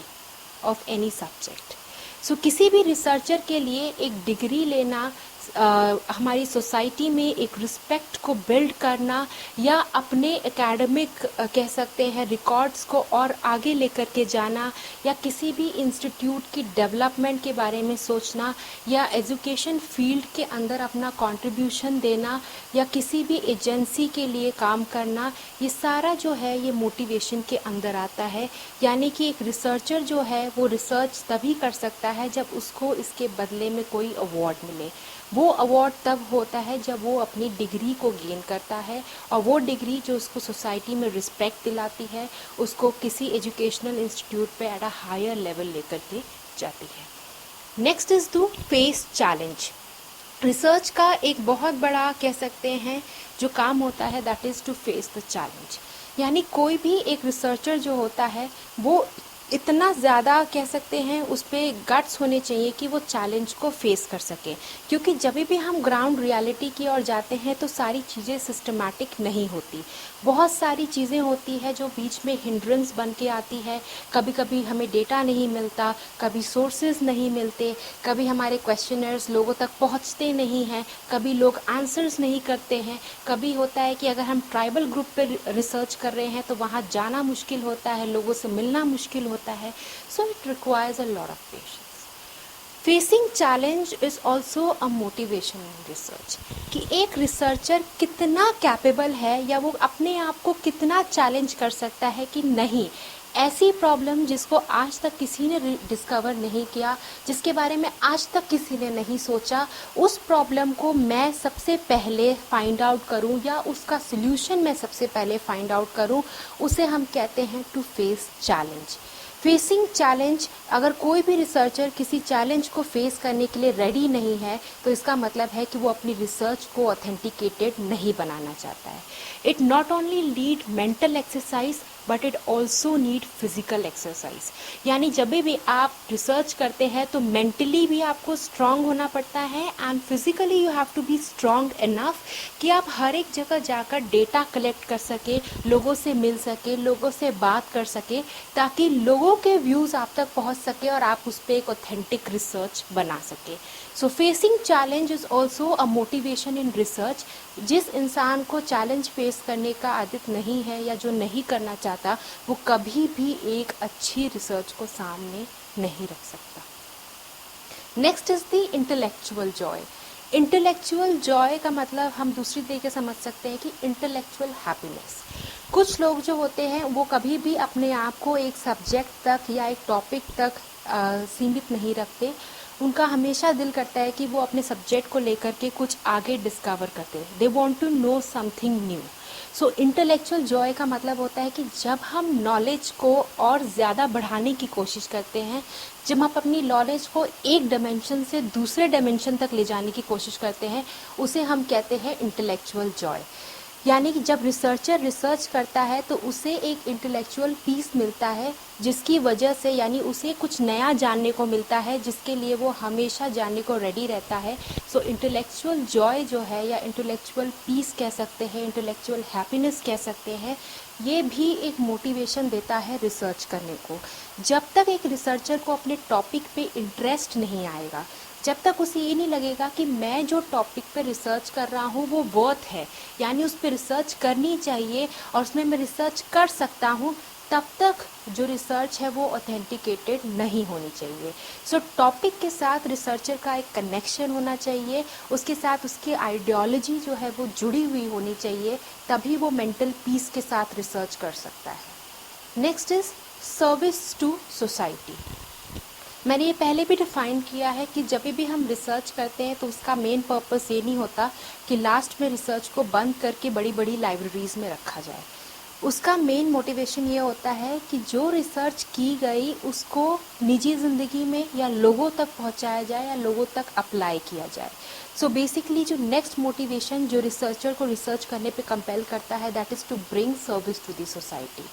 of any subject. So किसी भी रिसर्चर के लिए एक डिग्री लेना हमारी सोसाइटी में एक रिस्पेक्ट को बिल्ड करना या अपने एकेडमिक कह सकते हैं रिकॉर्ड्स को और आगे लेकर के जाना, या किसी भी इंस्टीट्यूट की डेवलपमेंट के बारे में सोचना, या एजुकेशन फील्ड के अंदर अपना कंट्रीब्यूशन देना, या किसी भी एजेंसी के लिए काम करना, ये सारा जो है ये मोटिवेशन के अंदर आता है। यानी कि एक रिसर्चर जो है वो रिसर्च तभी कर सकता है जब उसको इसके बदले में कोई अवार्ड मिले। वो अवार्ड तब होता है जब वो अपनी डिग्री को गेन करता है, और वो डिग्री जो उसको सोसाइटी में रिस्पेक्ट दिलाती है, उसको किसी एजुकेशनल इंस्टीट्यूट पे एट अ हायर लेवल लेकर के जाती है। Next is to face challenge. Research का एक बहुत बड़ा कह सकते हैं जो काम होता है that is to face the challenge. यानी कोई भी एक रिसर्चर जो होता है वो इतना ज़्यादा कह सकते हैं उस पर गट्स होने चाहिए कि वो चैलेंज को फेस कर सके, क्योंकि जब भी हम ग्राउंड रियलिटी की ओर जाते हैं तो सारी चीज़ें सिस्टमैटिक नहीं होती। बहुत सारी चीज़ें होती है जो बीच में हिंड्रेंस बन के आती है। कभी कभी हमें डेटा नहीं मिलता, कभी सोर्सेज नहीं मिलते, कभी हमारे क्वेश्चनर्स लोगों तक पहुंचते नहीं हैं, कभी लोग आंसर्स नहीं करते हैं, कभी होता है कि अगर हम ट्राइबल ग्रुप पर रिसर्च कर रहे हैं तो वहाँ जाना मुश्किल होता है, लोगों से मिलना मुश्किल होता है। So it requires a lot of patience. Facing challenge is also a motivation in research, कि एक रिसर्चर कितना कैपेबल है या वो अपने आप को कितना चैलेंज कर सकता है कि नहीं, ऐसी प्रॉब्लम जिसको आज तक किसी ने डिस्कवर नहीं किया, जिसके बारे में आज तक किसी ने नहीं सोचा, उस प्रॉब्लम को मैं सबसे पहले फाइंड आउट करूं या उसका सल्यूशन मैं सबसे पहले फाइंड आउट करूं, उसे हम कहते हैं to face challenge. Facing challenge, अगर कोई भी रिसर्चर किसी चैलेंज को फेस करने के लिए रेडी नहीं है तो इसका मतलब है कि वो अपनी रिसर्च को ऑथेंटिकेटेड नहीं बनाना चाहता है। It not only need mental exercise but it also need physical exercise. यानी जब भी आप रिसर्च करते हैं तो मेंटली भी आपको स्ट्रांग होना पड़ता है and physically you have to be strong enough कि आप हर एक जगह जाकर डेटा कलेक्ट कर सके, लोगों से मिल सके, लोगों से बात कर सके, ताकि लोगों के व्यूज़ आप तक पहुंच सके और आप उस पर एक ऑथेंटिक रिसर्च बना सके। So facing challenge is also a motivation in research. जिस इंसान को चैलेंज फेस करने का आदत नहीं है या जो नहीं करना चाहता, वो कभी भी एक अच्छी रिसर्च को सामने नहीं रख सकता। Next is the intellectual Joy. Intellectual joy का मतलब हम दूसरी तरीके समझ सकते हैं कि इंटेलेक्चुअल हैप्पीनेस। कुछ लोग जो होते हैं वो कभी भी अपने आप को एक सब्जेक्ट तक या एक टॉपिक तक सीमित नहीं रखते। उनका हमेशा दिल करता है कि वो अपने सब्जेक्ट को लेकर के कुछ आगे डिस्कवर करते हैं। They want to know something new. So intellectual joy का मतलब होता है कि जब हम नॉलेज को और ज़्यादा बढ़ाने की कोशिश करते हैं, जब हम अपनी नॉलेज को एक डायमेंशन से दूसरे डायमेंशन तक ले जाने की कोशिश करते हैं, उसे हम कहते हैं इंटेलेक्चुअल जॉय। यानी कि जब रिसर्चर रिसर्च करता है तो उसे एक इंटेलेक्चुअल पीस मिलता है, जिसकी वजह से यानी उसे कुछ नया जानने को मिलता है, जिसके लिए वो हमेशा जानने को रेडी रहता है। सो इंटेलेक्चुअल जॉय जो है या इंटेलेक्चुअल पीस कह सकते हैं, इंटेलेक्चुअल हैप्पीनेस कह सकते हैं, ये भी एक मोटिवेशन देता है रिसर्च करने को। जब तक एक रिसर्चर को अपने टॉपिक पे इंटरेस्ट नहीं आएगा, जब तक उसे ये नहीं लगेगा कि मैं जो टॉपिक पे रिसर्च कर रहा हूँ वो वर्थ है, यानी उस पर रिसर्च करनी चाहिए और उसमें मैं रिसर्च कर सकता हूँ, तब तक जो रिसर्च है वो ऑथेंटिकेटेड नहीं होनी चाहिए। सो टॉपिक के साथ रिसर्चर का एक कनेक्शन होना चाहिए, उसके साथ उसकी आइडियोलॉजी जो है वो जुड़ी हुई होनी चाहिए, तभी वो मेंटल पीस के साथ रिसर्च कर सकता है। Next is service to society. मैंने ये पहले भी डिफाइन किया है कि जब भी हम रिसर्च करते हैं तो उसका मेन पर्पस ये नहीं होता कि लास्ट में रिसर्च को बंद करके बड़ी बड़ी लाइब्रेरीज में रखा जाए। उसका मेन मोटिवेशन ये होता है कि जो रिसर्च की गई उसको निजी ज़िंदगी में या लोगों तक पहुंचाया जाए या लोगों तक अप्लाई किया जाए। सो बेसिकली जो नेक्स्ट मोटिवेशन जो रिसर्चर को रिसर्च करने पे कंपेल करता है, that is to bring service to the society.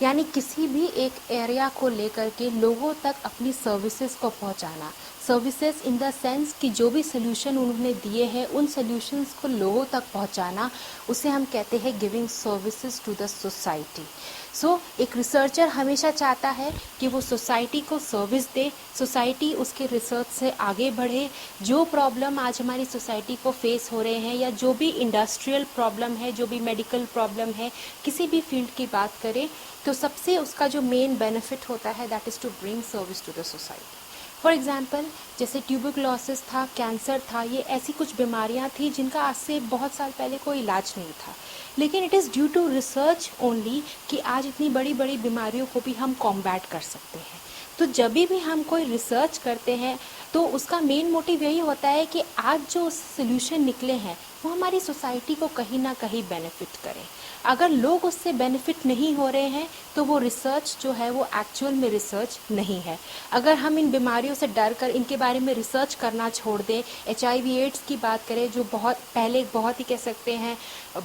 यानी किसी भी एक एरिया को लेकर के लोगों तक अपनी सर्विसेज को पहुंचाना। सर्विसेज इन द सेंस कि जो भी सोल्यूशन उन्होंने दिए हैं उन सोल्यूशंस को लोगों तक पहुंचाना, उसे हम कहते हैं giving services to the society. So एक रिसर्चर हमेशा चाहता है कि वो सोसाइटी को सर्विस दे, सोसाइटी उसके रिसर्च से आगे बढ़े। जो प्रॉब्लम आज हमारी सोसाइटी को फेस हो रहे हैं या जो भी इंडस्ट्रियल प्रॉब्लम है, जो भी मेडिकल प्रॉब्लम है, किसी भी फील्ड की बात करें तो सबसे उसका जो मेन बेनिफिट होता है that is to bring service to the society. For example जैसे ट्यूबरक्लोसिस था, कैंसर था, ये ऐसी कुछ बीमारियां थी जिनका आज से बहुत साल पहले कोई इलाज नहीं था, लेकिन it is due to research only कि आज इतनी बड़ी बड़ी बीमारियों को भी हम कॉम्बैट कर सकते हैं। तो जब भी हम कोई रिसर्च करते हैं तो उसका मेन मोटिव यही होता है कि आज जो सोल्यूशन निकले हैं वो हमारी सोसाइटी को कहीं ना कहीं बेनिफिट करें। अगर लोग उससे बेनिफिट नहीं हो रहे हैं तो वो रिसर्च जो है वो एक्चुअल में रिसर्च नहीं है। अगर हम इन बीमारियों से डर कर इनके बारे में रिसर्च करना छोड़ दें, HIV एड्स की बात करें जो बहुत पहले बहुत ही कह सकते हैं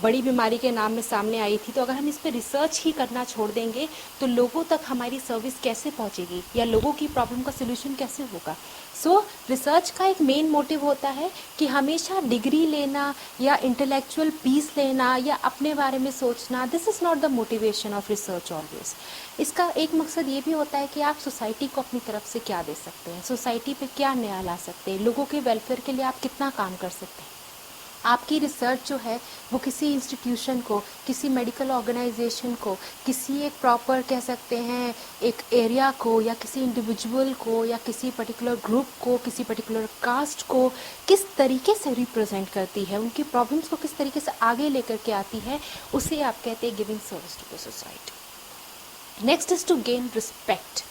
बड़ी बीमारी के नाम में सामने आई थी, तो अगर हम इस पर रिसर्च ही करना छोड़ देंगे तो लोगों तक हमारी सर्विस कैसे पहुंचेगी या लोगों की प्रॉब्लम का सोल्यूशन कैसे होगा। सो रिसर्च का एक मेन मोटिव होता है कि हमेशा डिग्री लेना या इंटेलेक्चुअल पीस लेना या अपने बारे में सोचना, this is not the motivation of research always. इसका एक मकसद ये भी होता है कि आप सोसाइटी को अपनी तरफ से क्या दे सकते हैं, सोसाइटी पे क्या नया ला सकते हैं, लोगों के वेलफेयर के लिए आप कितना काम कर सकते हैं। आपकी रिसर्च जो है वो किसी इंस्टीट्यूशन को, किसी मेडिकल ऑर्गेनाइजेशन को, किसी एक प्रॉपर कह सकते हैं एक एरिया को या किसी इंडिविजुअल को या किसी पर्टिकुलर ग्रुप को, किसी पर्टिकुलर कास्ट को किस तरीके से रिप्रेजेंट करती है, उनकी प्रॉब्लम्स को किस तरीके से आगे लेकर के आती है, उसे आप कहते हैं giving service to the society. Next is to gain respect.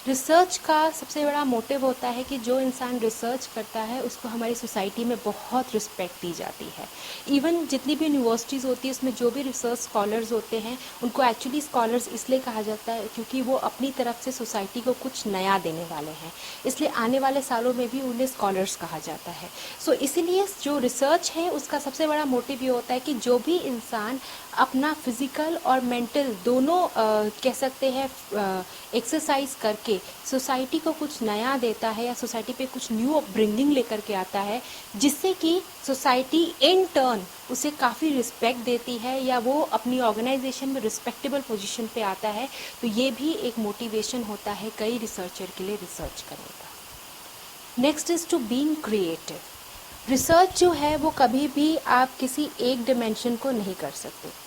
Research का सबसे बड़ा मोटिव होता है कि जो इंसान रिसर्च करता है उसको हमारी सोसाइटी में बहुत रिस्पेक्ट दी जाती है। इवन जितनी भी यूनिवर्सिटीज़ होती है उसमें जो भी रिसर्च स्कॉलर्स होते हैं उनको एक्चुअली स्कॉलर्स इसलिए कहा जाता है क्योंकि वो अपनी तरफ से सोसाइटी को कुछ नया देने वाले हैं, इसलिए आने वाले सालों में भी उन्हें स्कॉलर्स कहा जाता है। सो इसीलिए जो रिसर्च है उसका सबसे बड़ा मोटिव ये होता है कि जो भी इंसान अपना फिजिकल और मेंटल दोनों कह सकते हैं एक्सरसाइज करके सोसाइटी को कुछ नया देता है या सोसाइटी पे कुछ न्यू अपब्रिंगिंग लेकर के आता है, जिससे कि सोसाइटी इन टर्न उसे काफ़ी रिस्पेक्ट देती है या वो अपनी ऑर्गेनाइजेशन में रिस्पेक्टेबल पोजीशन पे आता है, तो ये भी एक मोटिवेशन होता है कई रिसर्चर के लिए रिसर्च करने का। Next is to being creative. Research जो है वो कभी भी आप किसी एक डिमेंशन को नहीं कर सकते।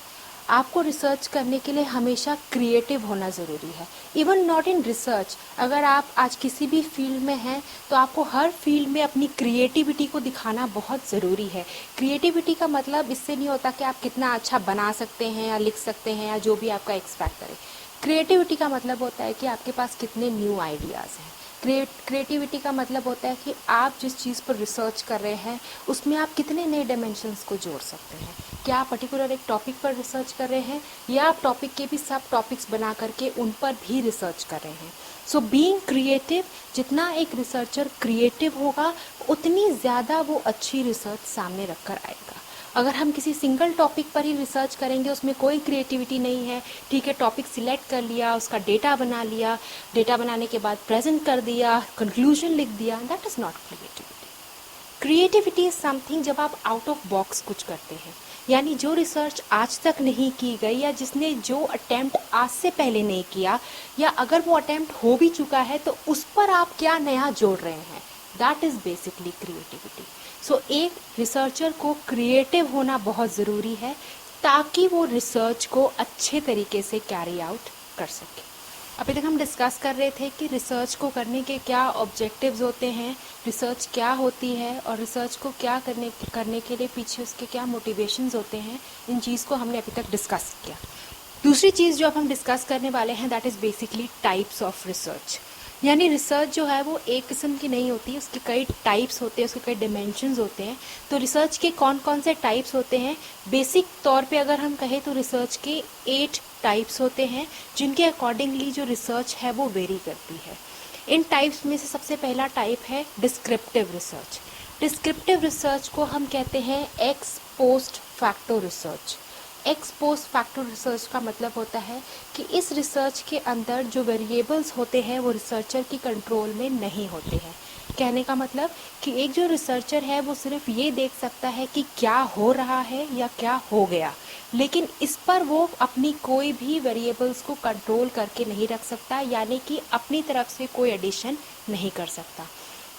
आपको रिसर्च करने के लिए हमेशा क्रिएटिव होना ज़रूरी है। इवन नॉट इन रिसर्च, अगर आप आज किसी भी फील्ड में हैं तो आपको हर फील्ड में अपनी क्रिएटिविटी को दिखाना बहुत ज़रूरी है। क्रिएटिविटी का मतलब इससे नहीं होता कि आप कितना अच्छा बना सकते हैं या लिख सकते हैं या जो भी आपका एक्सपेक्ट करे। क्रिएटिविटी का मतलब होता है कि आपके पास कितने न्यू आइडियाज़ हैं। क्रिएटिविटी का मतलब होता है कि आप जिस चीज़ पर रिसर्च कर रहे हैं उसमें आप कितने नए डायमेंशंस को जोड़ सकते हैं। क्या आप पर्टिकुलर एक टॉपिक पर रिसर्च कर रहे हैं या आप टॉपिक के भी सब टॉपिक्स बना करके उन पर भी रिसर्च कर रहे हैं। सो बीइंग क्रिएटिव, जितना एक रिसर्चर क्रिएटिव होगा उतनी ज़्यादा वो अच्छी रिसर्च सामने रख कर आएगा। अगर हम किसी सिंगल टॉपिक पर ही रिसर्च करेंगे, उसमें कोई क्रिएटिविटी नहीं है, ठीक है, टॉपिक सिलेक्ट कर लिया, उसका डेटा बना लिया, डेटा बनाने के बाद प्रेजेंट कर दिया, कंक्लूजन लिख दिया, that is not creativity. Creativity is something जब आप आउट ऑफ बॉक्स कुछ करते हैं, यानी जो रिसर्च आज तक नहीं की गई या जिसने जो अटेम्प्ट आज से पहले नहीं किया, या अगर वो अटेम्प्ट हो भी चुका है तो उस पर आप क्या नया जोड़ रहे हैं, दैट इज़ बेसिकली क्रिएटिविटी। सो एक रिसर्चर को क्रिएटिव होना बहुत ज़रूरी है ताकि वो रिसर्च को अच्छे तरीके से कैरी आउट कर सके। अभी तक हम डिस्कस कर रहे थे कि रिसर्च को करने के क्या ऑब्जेक्टिव्स होते हैं, रिसर्च क्या होती है और रिसर्च को क्या करने के लिए पीछे उसके क्या मोटिवेशंस होते हैं। इन चीज़ को हमने अभी तक डिस्कस किया। दूसरी चीज़ जो अब हम डिस्कस करने वाले हैं that is basically types of research. यानी रिसर्च जो है वो एक किस्म की नहीं होती, उसके कई टाइप्स होते हैं, उसके कई डिमेंशंस होते हैं। तो रिसर्च के कौन कौन से टाइप्स होते हैं, बेसिक तौर पे अगर हम कहें तो रिसर्च के 8 टाइप्स होते हैं, जिनके अकॉर्डिंगली जो रिसर्च है वो वेरी करती है। इन टाइप्स में से सबसे पहला टाइप है डिस्क्रिप्टिव रिसर्च। डिस्क्रिप्टिव रिसर्च को हम कहते हैं x post facto research. X post facto research का मतलब होता है कि इस रिसर्च के अंदर जो वेरिएबल्स होते हैं वो रिसर्चर की कंट्रोल में नहीं होते हैं। कहने का मतलब कि एक जो रिसर्चर है वो सिर्फ ये देख सकता है कि क्या हो रहा है या क्या हो गया, लेकिन इस पर वो अपनी कोई भी वेरिएबल्स को कंट्रोल करके नहीं रख सकता, यानी कि अपनी तरफ से कोई एडिशन नहीं कर सकता।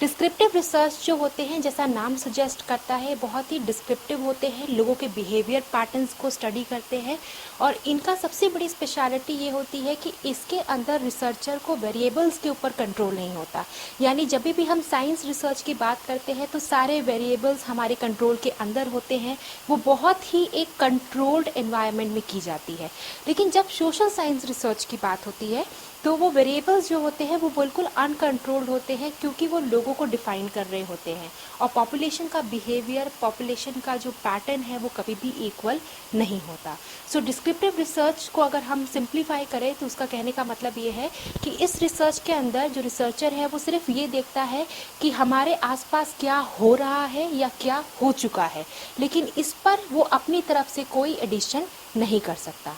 डिस्क्रिप्टिव रिसर्च जो होते हैं, जैसा नाम सजेस्ट करता है, बहुत ही डिस्क्रिप्टिव होते हैं, लोगों के बिहेवियर पैटर्न्स को स्टडी करते हैं, और इनका सबसे बड़ी स्पेशलिटी ये होती है कि इसके अंदर रिसर्चर को वेरिएबल्स के ऊपर कंट्रोल नहीं होता। यानी जब भी हम साइंस रिसर्च की बात करते हैं तो सारे वेरिएबल्स हमारे कंट्रोल के अंदर होते हैं, वो बहुत ही एक कंट्रोल्ड एनवायरनमेंट में की जाती है। लेकिन जब सोशल साइंस रिसर्च की बात होती है तो वो वेरिएबल्स जो होते हैं वो बिल्कुल अनकंट्रोल्ड होते हैं, क्योंकि वो लोगों को डिफाइन कर रहे होते हैं, और पॉपुलेशन का बिहेवियर, पॉपुलेशन का जो पैटर्न है वो कभी भी इक्वल नहीं होता। सो डिस्क्रिप्टिव रिसर्च को अगर हम सिंप्लीफाई करें तो उसका कहने का मतलब ये है कि इस रिसर्च के अंदर जो रिसर्चर है वो सिर्फ ये देखता है कि हमारे आसपास क्या हो रहा है या क्या हो चुका है, लेकिन इस पर वो अपनी तरफ से कोई एडिशन नहीं कर सकता।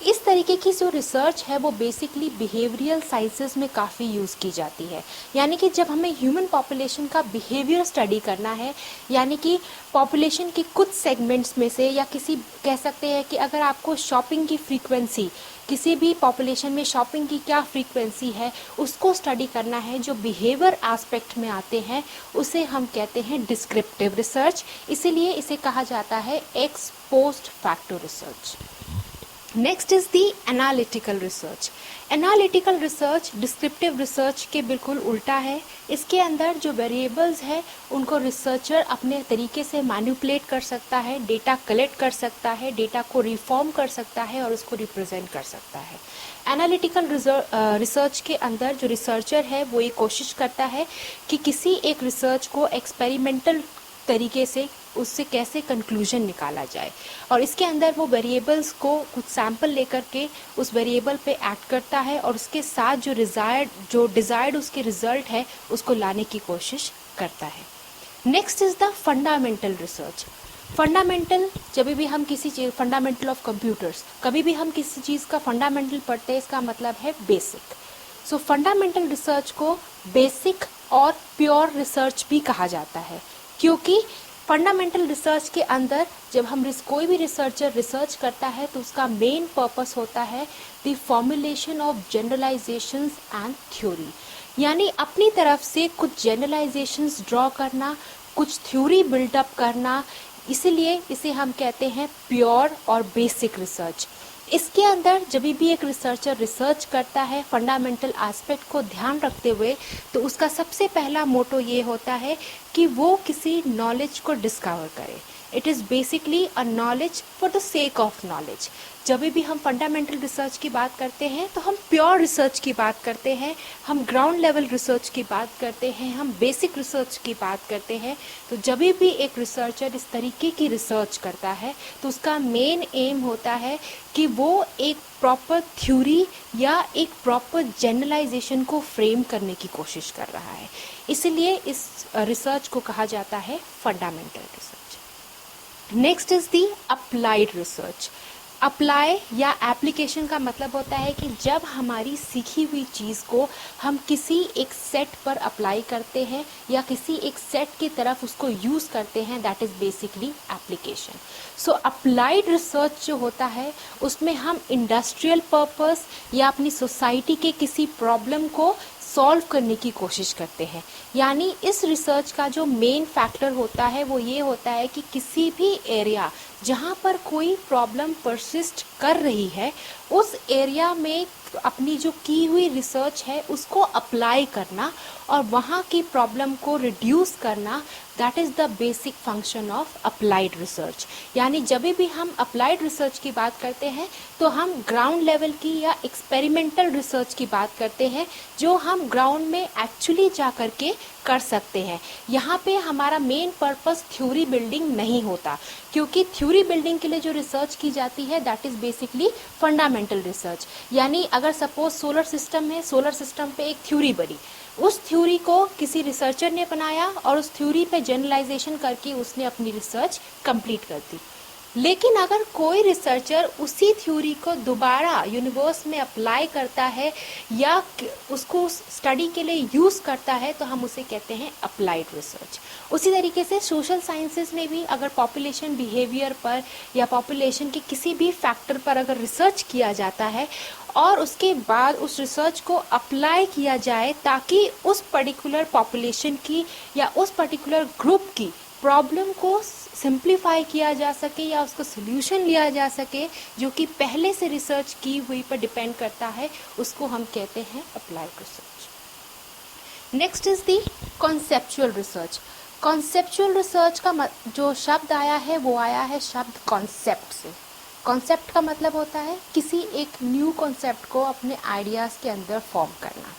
इस तरीके की जो रिसर्च है वो बेसिकली बिहेवियरल साइंसेस में काफ़ी यूज़ की जाती है। यानी कि जब हमें ह्यूमन पॉपुलेशन का बिहेवियर स्टडी करना है, यानी कि पॉपुलेशन के कुछ सेगमेंट्स में से, या किसी कह सकते हैं कि अगर आपको शॉपिंग की फ्रीक्वेंसी, किसी भी पॉपुलेशन में शॉपिंग की क्या फ्रीक्वेंसी है उसको स्टडी करना है, जो बिहेवियर एस्पेक्ट में आते हैं, उसे हम कहते हैं डिस्क्रिप्टिव रिसर्च। इसीलिए इसे कहा जाता है x post facto research. Next is the analytical research. Analytical research descriptive research के बिल्कुल उल्टा है। इसके अंदर जो वेरिएबल्स है उनको रिसर्चर अपने तरीके से मैनिपुलेट कर सकता है, डेटा कलेक्ट कर सकता है, डेटा को रिफॉर्म कर सकता है और उसको रिप्रेजेंट कर सकता है। एनालिटिकल रिसर्च के अंदर जो रिसर्चर है वो ये कोशिश करता है कि किसी एक रिसर्च को एक्सपेरिमेंटल तरीके से उससे कैसे कंक्लूजन निकाला जाए, और इसके अंदर वो वेरिएबल्स को कुछ सैंपल लेकर के उस वेरिएबल पे एक्ट करता है और उसके साथ जो डिज़ायर्ड उसके रिजल्ट है उसको लाने की कोशिश करता है। Next is the fundamental research. Fundamental, जब भी हम किसी चीज़, फंडामेंटल ऑफ कंप्यूटर्स, कभी भी हम किसी चीज़ का फंडामेंटल पढ़ते हैं इसका मतलब है बेसिक। सो फंडामेंटल रिसर्च को बेसिक और प्योर रिसर्च भी कहा जाता है, क्योंकि फंडामेंटल रिसर्च के अंदर जब हम कोई भी रिसर्चर रिसर्च करता है तो उसका मेन पर्पस होता है the formulation of generalisations and theory, यानी अपनी तरफ से कुछ जनरलाइजेशंस ड्रॉ करना, कुछ थ्योरी बिल्डअप करना। इसीलिए इसे हम कहते हैं प्योर और बेसिक रिसर्च। इसके अंदर जब भी एक रिसर्चर रिसर्च करता है फंडामेंटल एस्पेक्ट को ध्यान रखते हुए, तो उसका सबसे पहला मोटो ये होता है कि वो किसी नॉलेज को डिस्कवर करे। It is basically a knowledge for the sake of knowledge. जब भी हम फंडामेंटल रिसर्च की बात करते हैं तो हम प्योर रिसर्च की बात करते हैं, हम ग्राउंड लेवल रिसर्च की बात करते हैं, हम बेसिक रिसर्च की बात करते हैं। तो जब भी एक रिसर्चर इस तरीके की रिसर्च करता है तो उसका मेन एम होता है कि वो एक प्रॉपर थ्योरी या एक प्रॉपर जनरलाइजेशन को फ्रेम करने की कोशिश कर रहा है। इसलिए इस रिसर्च को कहा जाता है fundamental research. Next is the applied research. Apply या एप्लीकेशन का मतलब होता है कि जब हमारी सीखी हुई चीज़ को हम किसी एक सेट पर अप्लाई करते हैं या किसी एक सेट की तरफ उसको यूज़ करते हैं, that is basically application. So applied research जो होता है उसमें हम इंडस्ट्रियल पर्पस या अपनी सोसाइटी के किसी प्रॉब्लम को सॉल्व करने की कोशिश करते हैं। यानी इस रिसर्च का जो मेन फैक्टर होता है वो ये होता है कि किसी भी एरिया जहाँ पर कोई प्रॉब्लम परसिस्ट कर रही है उस एरिया में अपनी जो की हुई रिसर्च है उसको अप्लाई करना और वहाँ की प्रॉब्लम को रिड्यूस करना, that is the basic function of applied research. यानी जब भी हम अप्लाइड रिसर्च की बात करते हैं तो हम ग्राउंड लेवल की या एक्सपेरिमेंटल रिसर्च की बात करते हैं, जो हम ग्राउंड में एक्चुअली जा कर के कर सकते हैं। यहाँ पे हमारा मेन पर्पस थ्योरी बिल्डिंग नहीं होता, क्योंकि थ्योरी बिल्डिंग के लिए जो रिसर्च की जाती है that is basically fundamental research. यानी अगर सपोज सोलर सिस्टम है, सोलर सिस्टम पे एक थ्योरी बनी, उस थ्योरी को किसी रिसर्चर ने बनाया और उस थ्योरी पे जनरलाइजेशन करके उसने अपनी रिसर्च कंप्लीट कर दी। लेकिन अगर कोई रिसर्चर उसी थ्योरी को दोबारा यूनिवर्स में अप्लाई करता है या उसको स्टडी के लिए यूज़ करता है तो हम उसे कहते हैं अप्लाइड रिसर्च। उसी तरीके से सोशल साइंसेस में भी अगर पॉपुलेशन बिहेवियर पर या पॉपुलेशन के किसी भी फैक्टर पर अगर रिसर्च किया जाता है और उसके बाद उस रिसर्च को अप्लाई किया जाए ताकि उस पर्टिकुलर पॉपुलेशन की या उस पर्टिकुलर ग्रुप की प्रॉब्लम को सिंप्लीफाई किया जा सके या उसका सोल्यूशन लिया जा सके जो कि पहले से रिसर्च की हुई पर डिपेंड करता है, उसको हम कहते हैं applied research. Next is the conceptual research. Conceptual research का जो शब्द आया है वो आया है शब्द कॉन्सेप्ट से। कॉन्सेप्ट का मतलब होता है किसी एक न्यू कॉन्सेप्ट को अपने आइडियाज़ के अंदर फॉर्म करना।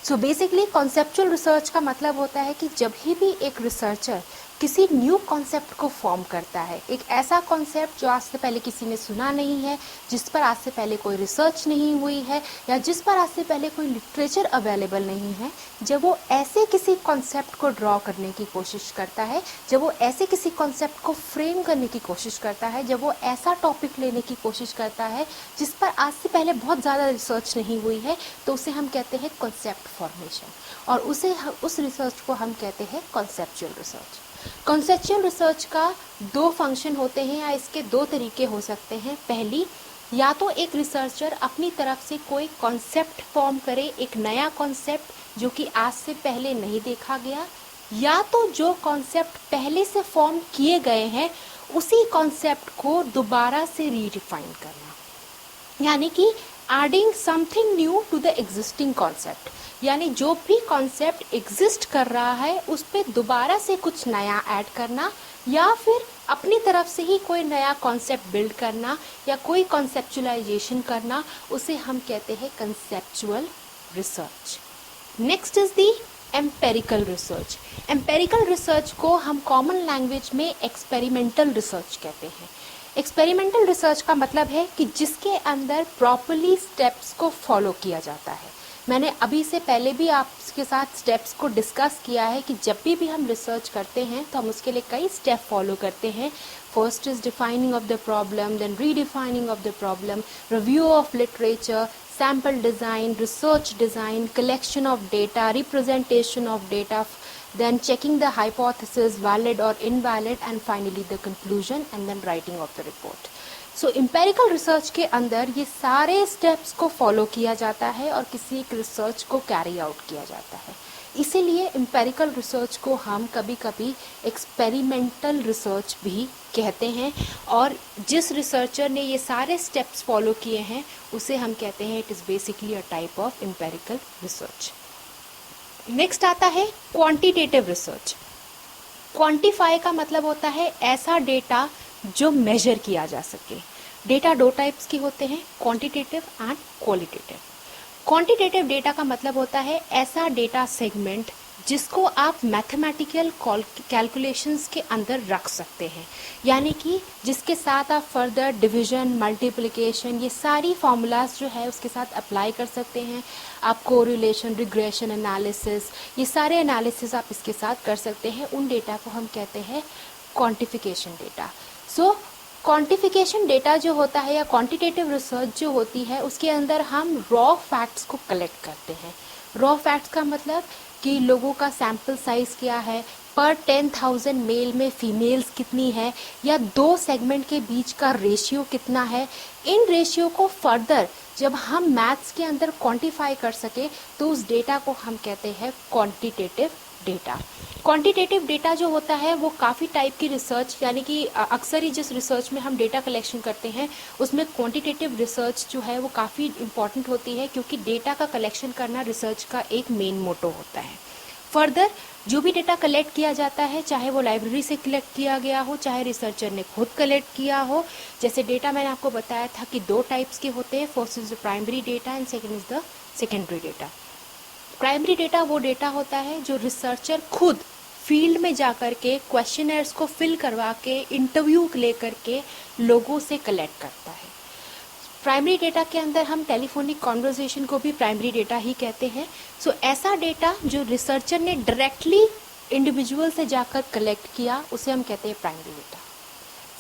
सो बेसिकली कॉन्सेप्चुअल रिसर्च का मतलब होता है कि जब भी एक रिसर्चर किसी न्यू कॉन्सेप्ट को फॉर्म करता है, एक ऐसा कॉन्सेप्ट जो आज से पहले किसी ने सुना नहीं है, जिस पर आज से पहले कोई रिसर्च नहीं हुई है या जिस पर आज से पहले कोई लिटरेचर अवेलेबल नहीं है, जब वो ऐसे किसी कॉन्सेप्ट को ड्रॉ करने की कोशिश करता है, जब वो ऐसे किसी कॉन्सेप्ट को फ्रेम करने की कोशिश करता है, जब वो ऐसा टॉपिक लेने की कोशिश करता है जिस पर आज से पहले बहुत ज़्यादा रिसर्च नहीं हुई है, तो उसे हम कहते हैं कॉन्सेप्ट फॉर्मेशन और उस रिसर्च को हम कहते हैं कॉन्सेप्चुअल रिसर्च। कॉन्सेप्चुअल रिसर्च का दो फंक्शन होते हैं या इसके दो तरीके हो सकते हैं। पहली, या तो एक रिसर्चर अपनी तरफ से कोई कॉन्सेप्ट फॉर्म करे, एक नया कॉन्सेप्ट जो कि आज से पहले नहीं देखा गया, या तो जो कॉन्सेप्ट पहले से फॉर्म किए गए हैं उसी कॉन्सेप्ट को दोबारा से रीडिफाइन करना, यानी कि adding something new to the existing concept. यानी जो भी कॉन्सेप्ट एग्जिस्ट कर रहा है उस पर दोबारा से कुछ नया ऐड करना या फिर अपनी तरफ से ही कोई नया कॉन्सेप्ट बिल्ड करना या कोई कॉन्सेप्चुलाइजेशन करना, उसे हम कहते हैं conceptual research. Next is the empirical research. Empirical research को हम कॉमन लैंग्वेज में एक्सपेरिमेंटल रिसर्च कहते हैं। एक्सपेरिमेंटल रिसर्च का मतलब है कि जिसके अंदर प्रॉपरली स्टेप्स को फॉलो किया जाता है। मैंने अभी से पहले भी आपके साथ स्टेप्स को डिस्कस किया है कि जब भी हम रिसर्च करते हैं तो हम उसके लिए कई स्टेप फॉलो करते हैं। First is defining of the problem, then redefining of the problem, review of literature, sample design, research design, collection of data, representation of data, then checking the hypothesis valid or invalid, and finally the conclusion and then writing of the report. So empirical research के अंदर ये सारे steps को follow किया जाता है और किसी एक research को carry out किया जाता है। इसीलिए empirical research को हम कभी कभी experimental research भी कहते हैं और जिस researcher ने ये सारे steps follow किए हैं उसे हम कहते हैं it is basically a type of empirical research। Next आता है क्वांटिटेटिव रिसर्च। क्वांटिफाई का मतलब होता है ऐसा डेटा जो मेजर किया जा सके। डेटा दो टाइप्स की होते हैं, quantitative and qualitative. Quantitative data का मतलब होता है ऐसा डेटा सेगमेंट जिसको आप मैथमेटिकल कैलकुलेशंस के अंदर रख सकते हैं, यानी कि जिसके साथ आप फर्दर डिवीजन, मल्टीप्लिकेशन, ये सारी फार्मूलाज जो है उसके साथ अप्लाई कर सकते हैं। आप कोरिलेशन, रिग्रेशन एनालिसिस, ये सारे एनालिसिस आप इसके साथ कर सकते हैं। उन डेटा को हम कहते हैं क्वांटिफिकेशन डेटा। सो क्वांटिफिकेशन डेटा जो होता है या क्वांटिटेटिव रिसर्च जो होती है उसके अंदर हम रॉ फैक्ट्स को कलेक्ट करते हैं। रॉ फैक्ट्स का मतलब कि लोगों का सैम्पल साइज़ क्या है, पर 10,000 मेल में फीमेल्स कितनी है, या दो सेगमेंट के बीच का रेशियो कितना है। इन रेशियो को फर्दर जब हम मैथ्स के अंदर क्वांटिफाई कर सके तो उस डेटा को हम कहते हैं क्वांटिटेटिव डेटा। क्वांटिटेटिव डेटा जो होता है वो काफ़ी टाइप की रिसर्च, यानी कि अक्सर ही जिस रिसर्च में हम डेटा कलेक्शन करते हैं उसमें क्वांटिटेटिव रिसर्च जो है वो काफ़ी इम्पॉर्टेंट होती है, क्योंकि डेटा का कलेक्शन करना रिसर्च का एक मेन मोटो होता है। फर्दर जो भी डेटा कलेक्ट किया जाता है, चाहे वो लाइब्रेरी से कलेक्ट किया गया हो, चाहे रिसर्चर ने खुद कलेक्ट किया हो, जैसे डेटा मैंने आपको बताया था कि दो टाइप्स के होते हैं, first is the primary data and second is the secondary data. Primary data वो डेटा होता है जो रिसर्चर खुद फील्ड में जाकर के क्वेश्चनर्स को फिल करवा के इंटरव्यू लेकर के लोगों से कलेक्ट करता है। प्राइमरी डेटा के अंदर हम टेलीफोनिक कॉन्वर्सेशन को भी प्राइमरी डेटा ही कहते हैं। सो ऐसा डेटा जो रिसर्चर ने डायरेक्टली इंडिविजुअल से जाकर कलेक्ट किया उसे हम कहते हैं प्राइमरी डेटा।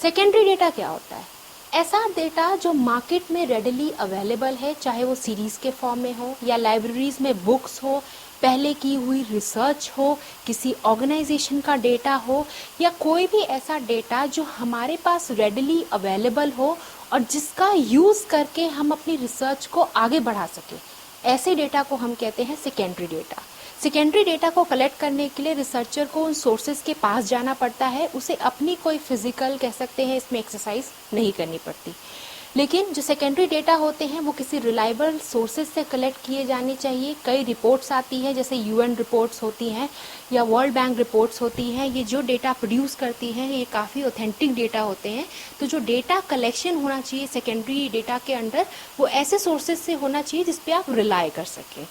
सेकेंडरी डेटा क्या होता है? ऐसा डेटा जो मार्केट में रेडिली अवेलेबल है, चाहे वो सीरीज के फॉर्म में हो या लाइब्रेरीज में बुक्स हो, पहले की हुई रिसर्च हो, किसी ऑर्गेनाइजेशन का डेटा हो, या कोई भी ऐसा डेटा जो हमारे पास रेडिली अवेलेबल हो और जिसका यूज़ करके हम अपनी रिसर्च को आगे बढ़ा सके, ऐसे डेटा को हम कहते हैं सेकेंडरी डेटा। सेकेंडरी डेटा को कलेक्ट करने के लिए रिसर्चर को उन सोर्सेज के पास जाना पड़ता है, उसे अपनी कोई फिजिकल कह सकते हैं इसमें एक्सरसाइज नहीं करनी पड़ती। लेकिन जो सेकेंडरी डेटा होते हैं वो किसी रिलायबल सोर्सेज से कलेक्ट किए जाने चाहिए। कई रिपोर्ट्स आती हैं, जैसे यूएन रिपोर्ट्स होती हैं या वर्ल्ड बैंक रिपोर्ट्स होती हैं, ये जो डेटा प्रोड्यूस करती हैं ये काफ़ी ऑथेंटिक डेटा होते हैं। तो जो डेटा कलेक्शन होना चाहिए सेकेंडरी डेटा के अंडर, वो ऐसे सोर्सेज से होना चाहिए जिस पे आप रिलाई कर सकें,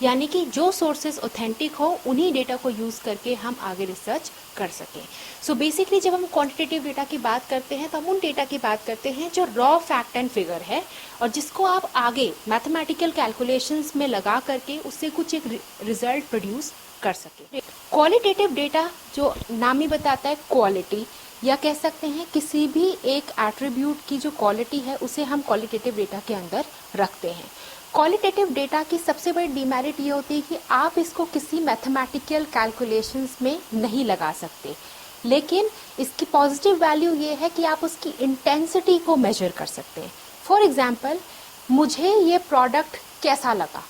यानी कि जो सोर्सेज ऑथेंटिक हो उन्हीं डेटा को यूज़ करके हम आगे रिसर्च कर सकें। सो बेसिकली जब हम क्वांटिटेटिव डेटा की बात करते हैं तो हम उन डेटा की बात करते हैं जो रॉ फैक्ट एंड फिगर है और जिसको आप आगे मैथमेटिकल कैलकुलेशंस में लगा करके उससे कुछ एक रिजल्ट प्रोड्यूस कर सकें। क्वालिटेटिव डेटा जो नाम ही बताता है क्वालिटी, या कह सकते हैं किसी भी एक एट्रीब्यूट की जो क्वालिटी है उसे हम क्वालिटेटिव डेटा के अंदर रखते हैं। क्वालिटेटिव डेटा की सबसे बड़ी डिमेरिट ये होती है कि आप इसको किसी मैथमेटिकल कैलकुलेशंस में नहीं लगा सकते, लेकिन इसकी पॉजिटिव वैल्यू ये है कि आप उसकी इंटेंसिटी को मेजर कर सकते हैं। फॉर एग्जांपल, मुझे ये प्रोडक्ट कैसा लगा,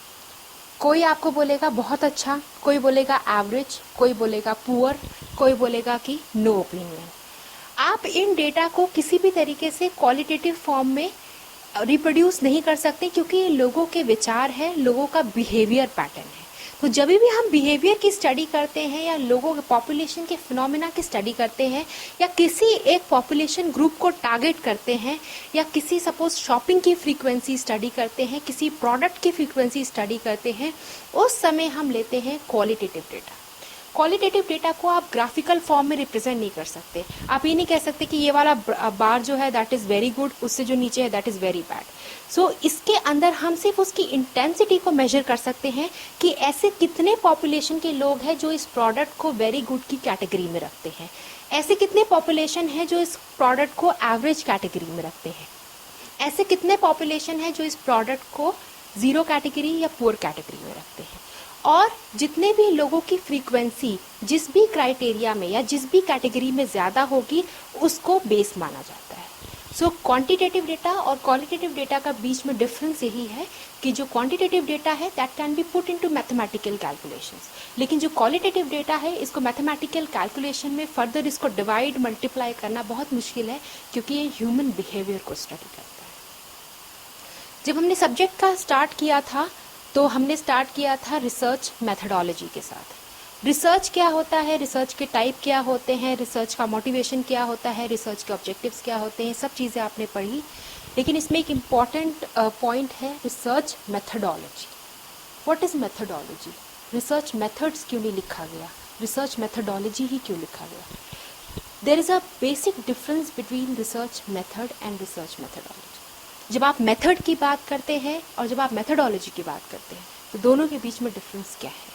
कोई आपको बोलेगा बहुत अच्छा, कोई बोलेगा एवरेज, कोई बोलेगा पुअर, कोई बोलेगा कि नो ओपिनियन। आप इन डेटा को किसी भी तरीके से क्वालिटेटिव फॉर्म में रिप्रोड्यूस नहीं कर सकते क्योंकि ये लोगों के विचार हैं, लोगों का बिहेवियर पैटर्न है। तो जब भी हम बिहेवियर की स्टडी करते हैं या लोगों के पॉपुलेशन के फिनोमेना की स्टडी करते हैं या किसी एक पॉपुलेशन ग्रुप को टारगेट करते हैं या किसी सपोज शॉपिंग की फ्रीक्वेंसी स्टडी करते हैं, किसी प्रोडक्ट की फ्रीक्वेंसी स्टडी करते हैं, उस समय हम लेते हैं क्वालिटेटिव डेटा। क्वालिटेटिव डेटा को आप ग्राफिकल फॉर्म में रिप्रेजेंट नहीं कर सकते। आप ये नहीं कह सकते कि ये वाला बार जो है दैट इज़ वेरी गुड, उससे जो नीचे है दैट इज़ वेरी बैड। सो इसके अंदर हम सिर्फ उसकी इंटेंसिटी को मेजर कर सकते हैं कि ऐसे कितने पॉपुलेशन के लोग हैं जो इस प्रोडक्ट को वेरी गुड की कैटेगरी में रखते हैं, ऐसे कितने पॉपुलेशन है जो इस प्रोडक्ट को एवरेज कैटेगरी में रखते हैं, ऐसे कितने पॉपुलेशन है जो इस प्रोडक्ट को जीरो कैटेगरी या पुअर कैटेगरी में रखते हैं। और जितने भी लोगों की फ्रीक्वेंसी जिस भी क्राइटेरिया में या जिस भी कैटेगरी में ज़्यादा होगी उसको बेस माना जाता है। सो क्वांटिटेटिव डेटा और क्वालिटेटिव डेटा का बीच में डिफरेंस यही है कि जो क्वांटिटेटिव डेटा है that can be put into mathematical calculations, लेकिन जो क्वालिटेटिव डेटा है इसको मैथमेटिकल कैलकुलेशन में फर्दर इसको डिवाइड मल्टीप्लाई करना बहुत मुश्किल है क्योंकि ये ह्यूमन बिहेवियर को स्टडी करता है। जब हमने सब्जेक्ट का स्टार्ट किया था तो हमने स्टार्ट किया था रिसर्च मेथडोलॉजी के साथ। रिसर्च क्या होता है, रिसर्च के टाइप क्या होते हैं, रिसर्च का मोटिवेशन क्या होता है, रिसर्च के ऑब्जेक्टिव्स क्या होते हैं, सब चीज़ें आपने पढ़ी। लेकिन इसमें एक इम्पॉर्टेंट पॉइंट है research methodology. What is methodology? Research methods क्यों नहीं लिखा गया, रिसर्च मेथडोलॉजी ही क्यों लिखा गया? There is a basic difference between research method and research methodology. जब आप मेथड की बात करते हैं और जब आप मेथडोलॉजी की बात करते हैं तो दोनों के बीच में डिफरेंस क्या है?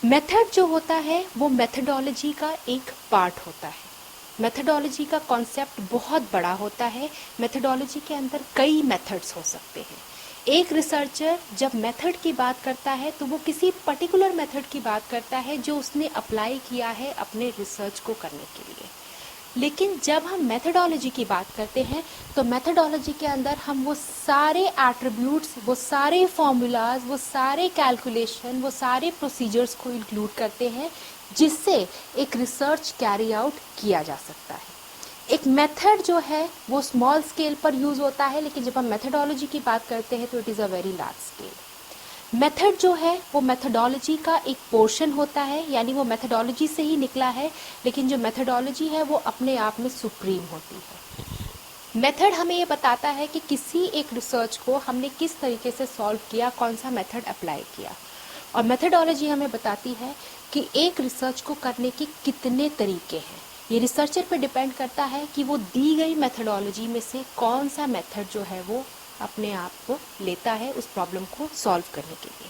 मेथड जो होता है वो मेथडोलॉजी का एक पार्ट होता है। मेथडोलॉजी का कॉन्सेप्ट बहुत बड़ा होता है। मेथडोलॉजी के अंदर कई मेथड्स हो सकते हैं। एक रिसर्चर जब मेथड की बात करता है तो वो किसी पर्टिकुलर मेथड की बात करता है जो उसने अप्लाई किया है अपने रिसर्च को करने के लिए। लेकिन जब हम मेथडोलॉजी की बात करते हैं तो मेथडोलॉजी के अंदर हम वो सारे एट्रीब्यूट्स, वो सारे फॉर्मूलाज, वो सारे कैलकुलेशन, वो सारे प्रोसीजर्स को इंक्लूड करते हैं जिससे एक रिसर्च कैरी आउट किया जा सकता है। एक मेथड जो है वो स्मॉल स्केल पर यूज़ होता है, लेकिन जब हम मेथडोलॉजी की बात करते हैं तो it is a very large scale. Method जो है वो मेथडोलॉजी का एक पोर्शन होता है, यानी वो मेथडोलॉजी से ही निकला है, लेकिन जो मेथडोलॉजी है वो अपने आप में सुप्रीम होती है। मेथड हमें ये बताता है कि किसी एक रिसर्च को हमने किस तरीके से सॉल्व किया, कौन सा मेथड अप्लाई किया, और मेथडोलॉजी हमें बताती है कि एक रिसर्च को करने के कितने तरीके हैं। ये रिसर्चर पे डिपेंड करता है कि वो दी गई मेथडोलॉजी में से कौन सा मेथड जो है वो अपने आप को लेता है उस प्रॉब्लम को सॉल्व करने के लिए।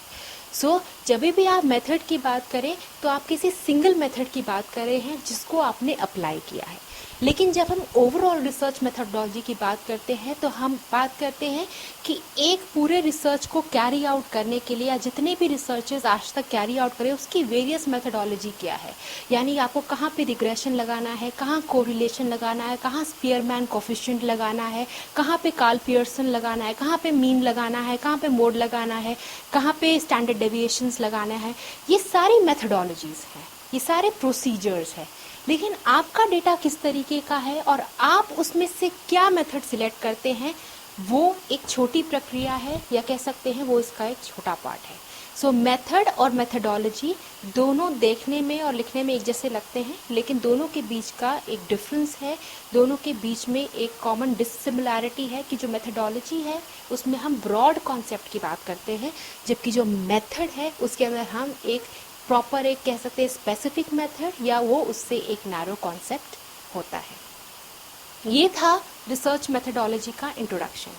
जब भी आप मेथड की बात करें तो आप किसी सिंगल मेथड की बात कर रहे हैं जिसको आपने अप्लाई किया है। लेकिन जब हम ओवरऑल रिसर्च मेथडोलॉजी की बात करते हैं तो हम बात करते हैं कि एक पूरे रिसर्च को कैरी आउट करने के लिए या जितने भी रिसर्चेस आज तक कैरी आउट करें उसकी वेरियस मेथडोलॉजी क्या है, यानी आपको कहाँ पे रिग्रेशन लगाना है, कहाँ कोरिलेशन लगाना है, कहाँ स्पीयरमैन कोफिशिएंट लगाना है, कहाँ पे कार्ल पियर्सन लगाना है, कहाँ पे मीन लगाना है, कहाँ पे मोड लगाना है, कहाँ पे स्टैंडर्ड डेविएशंस लगाना है। ये सारी मेथडोलॉजीज हैं, ये सारे प्रोसीजर्स हैं। लेकिन आपका डेटा किस तरीके का है और आप उसमें से क्या मेथड सिलेक्ट करते हैं, वो एक छोटी प्रक्रिया है, या कह सकते हैं वो इसका एक छोटा पार्ट है। मेथड और मेथडोलॉजी दोनों देखने में और लिखने में एक जैसे लगते हैं, लेकिन दोनों के बीच का एक डिफरेंस है, दोनों के बीच में एक कॉमन डिसिमिलैरिटी है कि जो मेथडोलॉजी है उसमें हम ब्रॉड कॉन्सेप्ट की बात करते हैं, जबकि जो मेथड है उसके अंदर हम एक प्रॉपर, एक कह सकते हैं स्पेसिफिक मेथड, या वो उससे एक नैरो कॉन्सेप्ट होता है। ये था रिसर्च मेथडोलॉजी का इंट्रोडक्शन।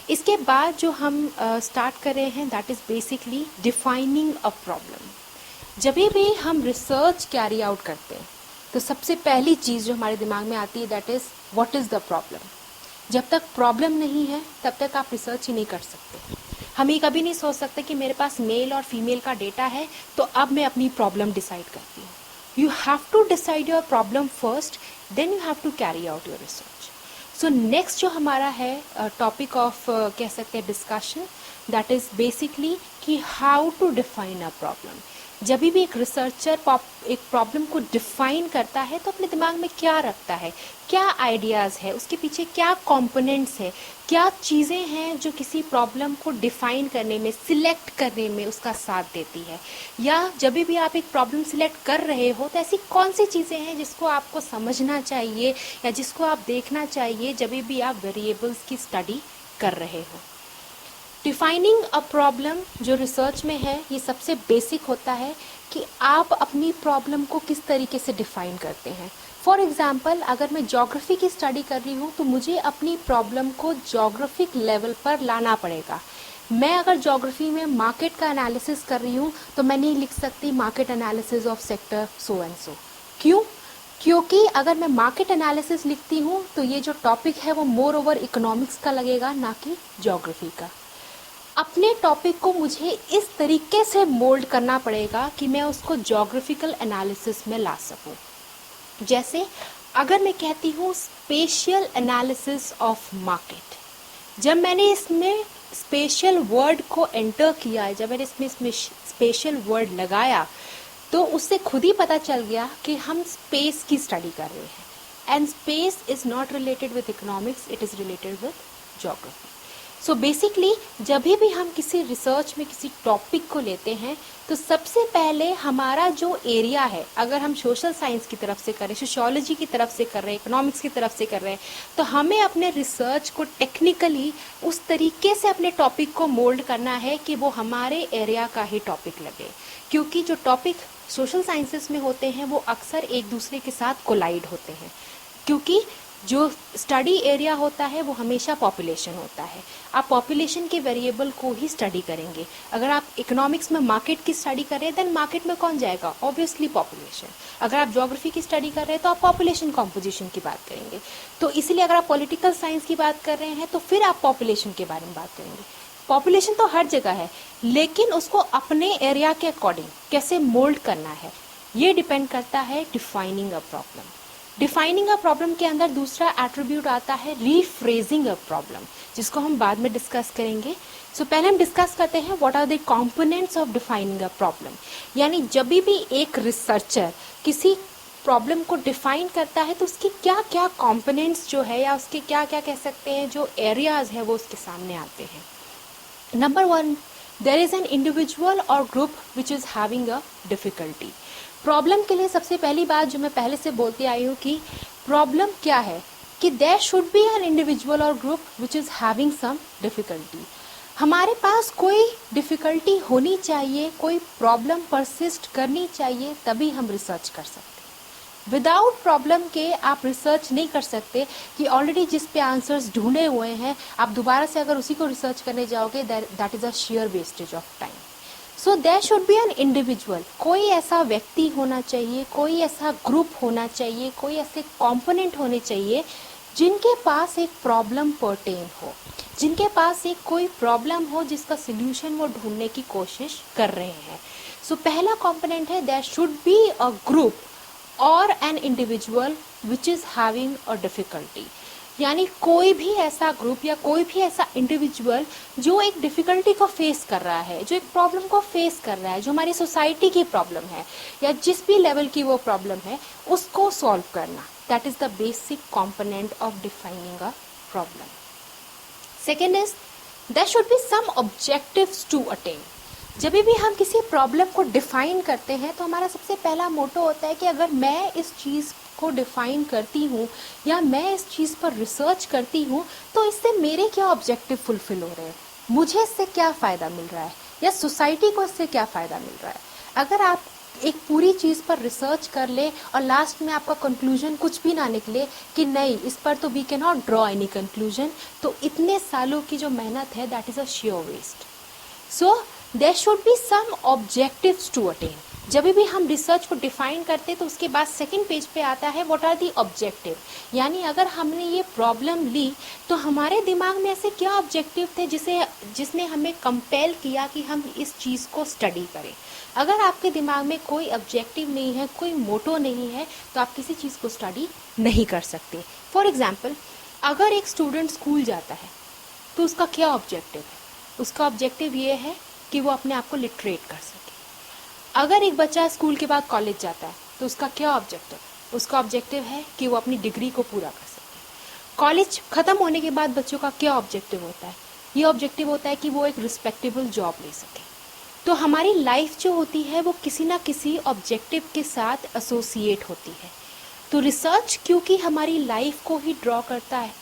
इसके बाद जो हम स्टार्ट कर रहे हैं that is basically defining a problem. जब भी हम रिसर्च कैरी आउट करते हैं तो सबसे पहली चीज़ जो हमारे दिमाग में आती है that is what is the problem. जब तक प्रॉब्लम नहीं है तब तक आप रिसर्च ही नहीं कर सकते। हम ये कभी नहीं सोच सकते कि मेरे पास मेल और फीमेल का डेटा है तो अब मैं अपनी प्रॉब्लम डिसाइड करती हूँ। You have to decide your problem first, then you have to carry out your research. Next जो हमारा है टॉपिक ऑफ कह सकते हैं डिस्कशन, दैट इज़ बेसिकली कि how to define a problem. जब भी एक रिसर्चर एक प्रॉब्लम को डिफाइन करता है तो अपने दिमाग में क्या रखता है, क्या आइडियाज़ है, उसके पीछे क्या कंपोनेंट्स है, क्या चीज़ें हैं जो किसी प्रॉब्लम को डिफाइन करने में, सिलेक्ट करने में उसका साथ देती है। या जब भी आप एक प्रॉब्लम सिलेक्ट कर रहे हो तो ऐसी कौन सी चीज़ें हैं जिसको आपको समझना चाहिए या जिसको आप देखना चाहिए जब भी आप वेरिएबल्स की स्टडी कर रहे हो। डिफाइनिंग अ प्रॉब्लम जो रिसर्च में है ये सबसे बेसिक होता है कि आप अपनी प्रॉब्लम को किस तरीके से डिफाइन करते हैं। फॉर एग्जाम्पल, अगर मैं ज्योग्राफी की स्टडी कर रही हूँ तो मुझे अपनी प्रॉब्लम को ज्योग्राफिक लेवल पर लाना पड़ेगा। मैं अगर ज्योग्राफी में मार्केट का एनालिसिस कर रही हूँ तो मैं नहीं लिख सकती market analysis of sector so and so. क्यों? क्योंकि अगर मैं मार्केट एनालिसिस लिखती हूँ तो ये जो टॉपिक है वो मोर ओवर इकोनॉमिक्स का लगेगा, ना कि ज्योग्राफी का। अपने टॉपिक को मुझे इस तरीके से मोल्ड करना पड़ेगा कि मैं उसको ज्योग्राफिकल एनालिसिस में ला सकूं। जैसे अगर मैं कहती हूँ स्पेशियल एनालिसिस ऑफ मार्केट, जब मैंने इसमें स्पेशल वर्ड को एंटर किया है, जब मैंने इसमें स्पेशल वर्ड लगाया तो उससे खुद ही पता चल गया कि हम स्पेस की स्टडी कर रहे हैं। And space is not related with economics, it is related with geography. Basically जब भी हम किसी रिसर्च में किसी टॉपिक को लेते हैं तो सबसे पहले हमारा जो एरिया है, अगर हम सोशल साइंस की तरफ से करें, सोशियोलॉजी की तरफ से कर रहे हैं, इकोनॉमिक्स की तरफ से कर रहे हैं, तो हमें अपने रिसर्च को टेक्निकली उस तरीके से अपने टॉपिक को मोल्ड करना है कि वो हमारे एरिया का ही टॉपिक लगे। क्योंकि जो टॉपिक सोशल साइंसेस में होते हैं वो अक्सर एक दूसरे के साथ कोलाइड होते हैं, क्योंकि जो स्टडी एरिया होता है वो हमेशा पॉपुलेशन होता है। आप पॉपुलेशन के वेरिएबल को ही स्टडी करेंगे। अगर आप इकोनॉमिक्स में मार्केट की स्टडी कर रहे हैं देन मार्केट में कौन जाएगा? Obviously population. अगर आप ज्योग्राफी की स्टडी कर रहे हैं तो आप पॉपुलेशन कॉम्पोजिशन की बात करेंगे। तो इसलिए अगर आप पॉलिटिकल साइंस की बात कर रहे हैं तो फिर आप पॉपुलेशन के बारे में बात करेंगे। पॉपुलेशन तो हर जगह है, लेकिन उसको अपने एरिया के अकॉर्डिंग कैसे मोल्ड करना है ये डिपेंड करता है defining a problem. Defining a problem के अंदर दूसरा एट्रीब्यूट आता है रीफ्रेजिंग अ प्रॉब्लम, जिसको हम बाद में डिस्कस करेंगे। पहले हम डिस्कस करते हैं what are the components of defining a problem. यानी जब भी एक रिसर्चर किसी प्रॉब्लम को डिफाइन करता है तो उसके क्या क्या कंपोनेंट्स जो है या उसके क्या क्या कह सकते हैं जो एरियाज है वो उसके सामने आते हैं। Number 1, there is an individual और group which is having a difficulty. Problem के लिए सबसे पहली बात जो मैं पहले से बोलती आई हूँ कि प्रॉब्लम क्या है, कि there should be an individual और group which is having some difficulty. हमारे पास कोई डिफ़िकल्टी होनी चाहिए, कोई प्रॉब्लम परसिस्ट करनी चाहिए, तभी हम रिसर्च कर सकते हैं। विदाउट प्रॉब्लम के आप रिसर्च नहीं कर सकते कि ऑलरेडी जिस पे आंसर्स ढूंढे हुए हैं आप दोबारा से अगर उसी को रिसर्च करने जाओगे that is a sheer wastage of time. So there should be an individual, कोई ऐसा व्यक्ति होना चाहिए, कोई ऐसा ग्रुप होना चाहिए, कोई ऐसे कंपोनेंट होने चाहिए जिनके पास एक प्रॉब्लम पर्टेन हो, जिनके पास एक कोई प्रॉब्लम हो जिसका सोल्यूशन वो ढूंढने की कोशिश कर रहे हैं। सो पहला कंपोनेंट है there should be a group और an individual which is having a difficulty, यानी कोई भी ऐसा ग्रुप या कोई भी ऐसा इंडिविजुअल जो एक डिफ़िकल्टी को फेस कर रहा है, जो एक प्रॉब्लम को फेस कर रहा है, जो हमारी सोसाइटी की प्रॉब्लम है या जिस भी लेवल की वो प्रॉब्लम है उसको सॉल्व करना। That is the basic component of defining a problem. Second is there should be some objectives to attain. जब भी हम किसी प्रॉब्लम को डिफाइन करते हैं तो हमारा सबसे पहला मोटो होता है कि अगर मैं इस चीज़ को डिफाइन करती हूँ या मैं इस चीज़ पर रिसर्च करती हूँ तो इससे मेरे क्या ऑब्जेक्टिव फुलफिल हो रहे हैं, मुझे इससे क्या फ़ायदा मिल रहा है या सोसाइटी को इससे क्या फ़ायदा मिल रहा है। अगर आप एक पूरी चीज़ पर रिसर्च कर ले और लास्ट में आपका कंक्लूजन कुछ भी ना निकले कि नहीं इस पर तो we can not draw any conclusion, तो इतने सालों की जो मेहनत है that is a sure waste. So there should be some objectives to attain. जब भी हम रिसर्च को डिफाइन करते तो उसके बाद सेकंड पेज पे आता है व्हाट आर दी ऑब्जेक्टिव, यानी अगर हमने ये प्रॉब्लम ली तो हमारे दिमाग में ऐसे क्या ऑब्जेक्टिव थे जिसने हमें कंपेल किया कि हम इस चीज़ को स्टडी करें। अगर आपके दिमाग में कोई ऑब्जेक्टिव नहीं है, कोई मोटो नहीं है, तो आप किसी चीज़ को स्टडी नहीं कर सकते। फॉर एग्जाम्पल, अगर एक स्टूडेंट स्कूल जाता है तो उसका क्या ऑब्जेक्टिव है? उसका ऑब्जेक्टिव ये है कि वो अपने आप को लिटरेट कर सके। अगर एक बच्चा स्कूल के बाद कॉलेज जाता है तो उसका क्या ऑब्जेक्टिव है? उसका ऑब्जेक्टिव है कि वो अपनी डिग्री को पूरा कर सके। कॉलेज ख़त्म होने के बाद बच्चों का क्या ऑब्जेक्टिव होता है? ये ऑब्जेक्टिव होता है कि वो एक रिस्पेक्टेबल जॉब ले सके। तो हमारी लाइफ जो होती है वो किसी ना किसी ऑब्जेक्टिव के साथ एसोसिएट होती है। तो रिसर्च क्योंकि हमारी लाइफ को ही ड्रॉ करता है,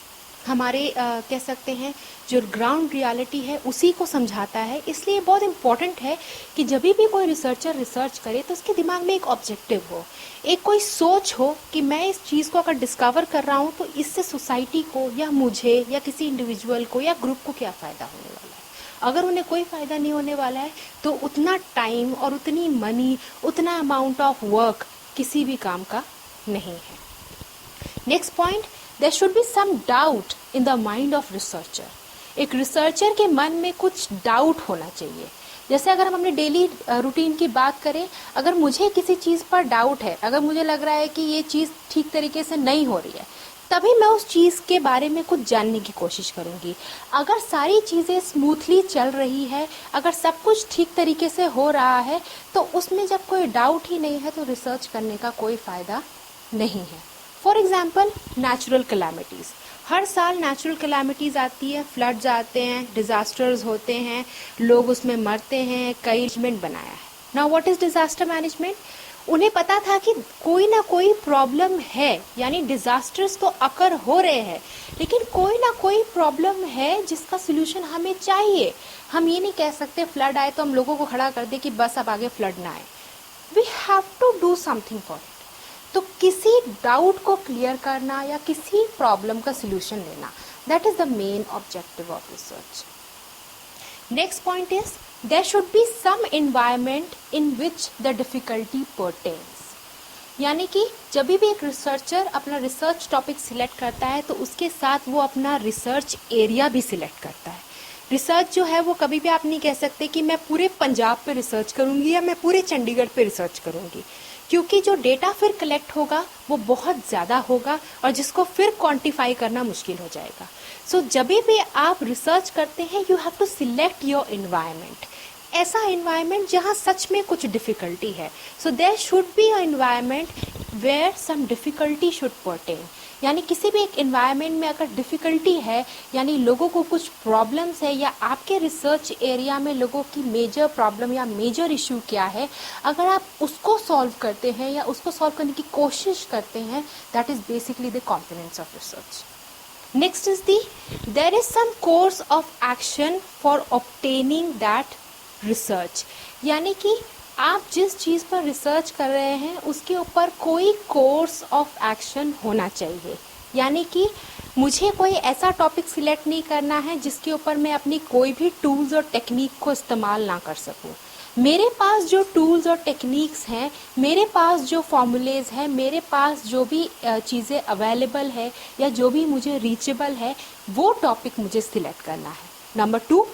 हमारे कह सकते हैं जो ग्राउंड रियलिटी है उसी को समझाता है, इसलिए बहुत इम्पॉर्टेंट है कि जब भी कोई रिसर्चर रिसर्च करे तो उसके दिमाग में एक ऑब्जेक्टिव हो, एक कोई सोच हो कि मैं इस चीज़ को अगर डिस्कवर कर रहा हूँ तो इससे सोसाइटी को या मुझे या किसी इंडिविजुअल को या ग्रुप को क्या फ़ायदा होने वाला है। अगर उन्हें कोई फ़ायदा नहीं होने वाला है तो उतना टाइम और उतनी मनी, उतना अमाउंट ऑफ वर्क किसी भी काम का नहीं है। Next point, there should be some doubt in the mind of researcher. एक रिसर्चर के मन में कुछ डाउट होना चाहिए। जैसे अगर हम अपने डेली रूटीन की बात करें, अगर मुझे किसी चीज़ पर डाउट है, अगर मुझे लग रहा है कि ये चीज़ ठीक तरीके से नहीं हो रही है, तभी मैं उस चीज़ के बारे में कुछ जानने की कोशिश करूँगी। अगर सारी चीज़ें स्मूथली चल रही है, अगर सब कुछ ठीक तरीके से हो रहा है, तो उसमें जब कोई डाउट ही नहीं है तो रिसर्च करने का कोई फ़ायदा नहीं है। For example, natural calamities. हर साल नेचुरल कैलामिटीज़ आती है, फ्लड्स आते हैं, डिज़ास्टर्स होते हैं, लोग उसमें मरते हैं, कई मैनेजमेंट बनाया है। Now what is disaster management? उन्हें पता था कि कोई ना कोई प्रॉब्लम है, यानी डिज़ास्टर्स तो अकर हो रहे हैं, लेकिन कोई ना कोई प्रॉब्लम है जिसका सोल्यूशन हमें चाहिए। हम ये नहीं कह सकते फ्लड आए तो हम लोगों को खड़ा कर दे कि बस अब आगे फ्लड ना आए। We have to do something for it. तो किसी डाउट को क्लियर करना या किसी प्रॉब्लम का सोल्यूशन लेना, that is the main objective of research. Next point is there should be some environment in which the difficulty pertains. यानी कि जब भी एक रिसर्चर अपना रिसर्च टॉपिक सिलेक्ट करता है तो उसके साथ वो अपना रिसर्च एरिया भी सिलेक्ट करता है। रिसर्च जो है वो कभी भी आप नहीं कह सकते कि मैं पूरे पंजाब पे रिसर्च करूँगी या मैं पूरे चंडीगढ़ पे रिसर्च करूँगी, क्योंकि जो डेटा फिर कलेक्ट होगा वो बहुत ज़्यादा होगा और जिसको फिर क्वांटिफाई करना मुश्किल हो जाएगा। सो जब भी आप रिसर्च करते हैं you have to select your environment, ऐसा एनवायरनमेंट जहाँ सच में कुछ डिफ़िकल्टी है। So there should be a environment where some difficulty should pertain, यानी किसी भी एक एनवायरनमेंट में अगर डिफ़िकल्टी है, यानी लोगों को कुछ प्रॉब्लम्स है या आपके रिसर्च एरिया में लोगों की मेजर प्रॉब्लम या मेजर इशू क्या है, अगर आप उसको सॉल्व करते हैं या उसको सॉल्व करने की कोशिश करते हैं, that is basically the components of research. Next is there is some course of action for obtaining that research, यानी कि आप जिस चीज़ पर रिसर्च कर रहे हैं उसके ऊपर कोई कोर्स ऑफ एक्शन होना चाहिए। यानी कि मुझे कोई ऐसा टॉपिक सिलेक्ट नहीं करना है जिसके ऊपर मैं अपनी कोई भी टूल्स और टेक्निक को इस्तेमाल ना कर सकूं। मेरे पास जो टूल्स और टेक्निक्स हैं, मेरे पास जो फॉर्मूलेज हैं, मेरे पास जो भी चीज़ें अवेलेबल है या जो भी मुझे रीचेबल है, वो टॉपिक मुझे सिलेक्ट करना है। नंबर 2,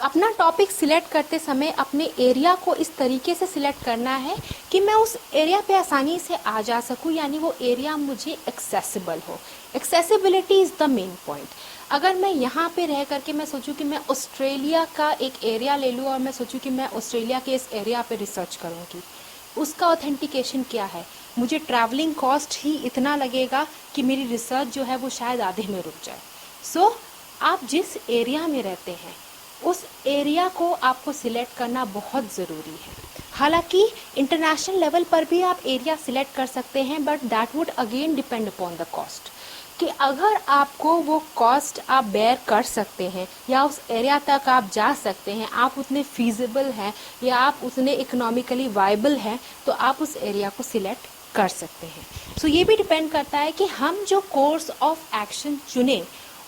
अपना टॉपिक सिलेक्ट करते समय अपने एरिया को इस तरीके से सिलेक्ट करना है कि मैं उस एरिया पे आसानी से आ जा सकूं, यानी वो एरिया मुझे एक्सेसिबल हो। Accessibility is the main point. अगर मैं यहाँ पे रह करके मैं सोचूं कि मैं ऑस्ट्रेलिया का एक एरिया ले लूँ और मैं सोचूं कि मैं ऑस्ट्रेलिया के इस एरिया पे रिसर्च करूँगी, उसका ऑथेंटिकेशन क्या है? मुझे ट्रैवलिंग कॉस्ट ही इतना लगेगा कि मेरी रिसर्च जो है वो शायद आधे में रुक जाए। सो आप जिस एरिया में रहते हैं उस एरिया को आपको सिलेक्ट करना बहुत ज़रूरी है। हालांकि इंटरनेशनल लेवल पर भी आप एरिया सिलेक्ट कर सकते हैं, but that would again depend upon the cost, कि अगर आपको वो कॉस्ट आप बेयर कर सकते हैं या उस एरिया तक आप जा सकते हैं, आप उतने फीजिबल हैं या आप उतने इकोनॉमिकली वायबल हैं, तो आप उस एरिया को सिलेक्ट कर सकते हैं। सो ये भी डिपेंड करता है कि हम जो कोर्स ऑफ एक्शन चुने,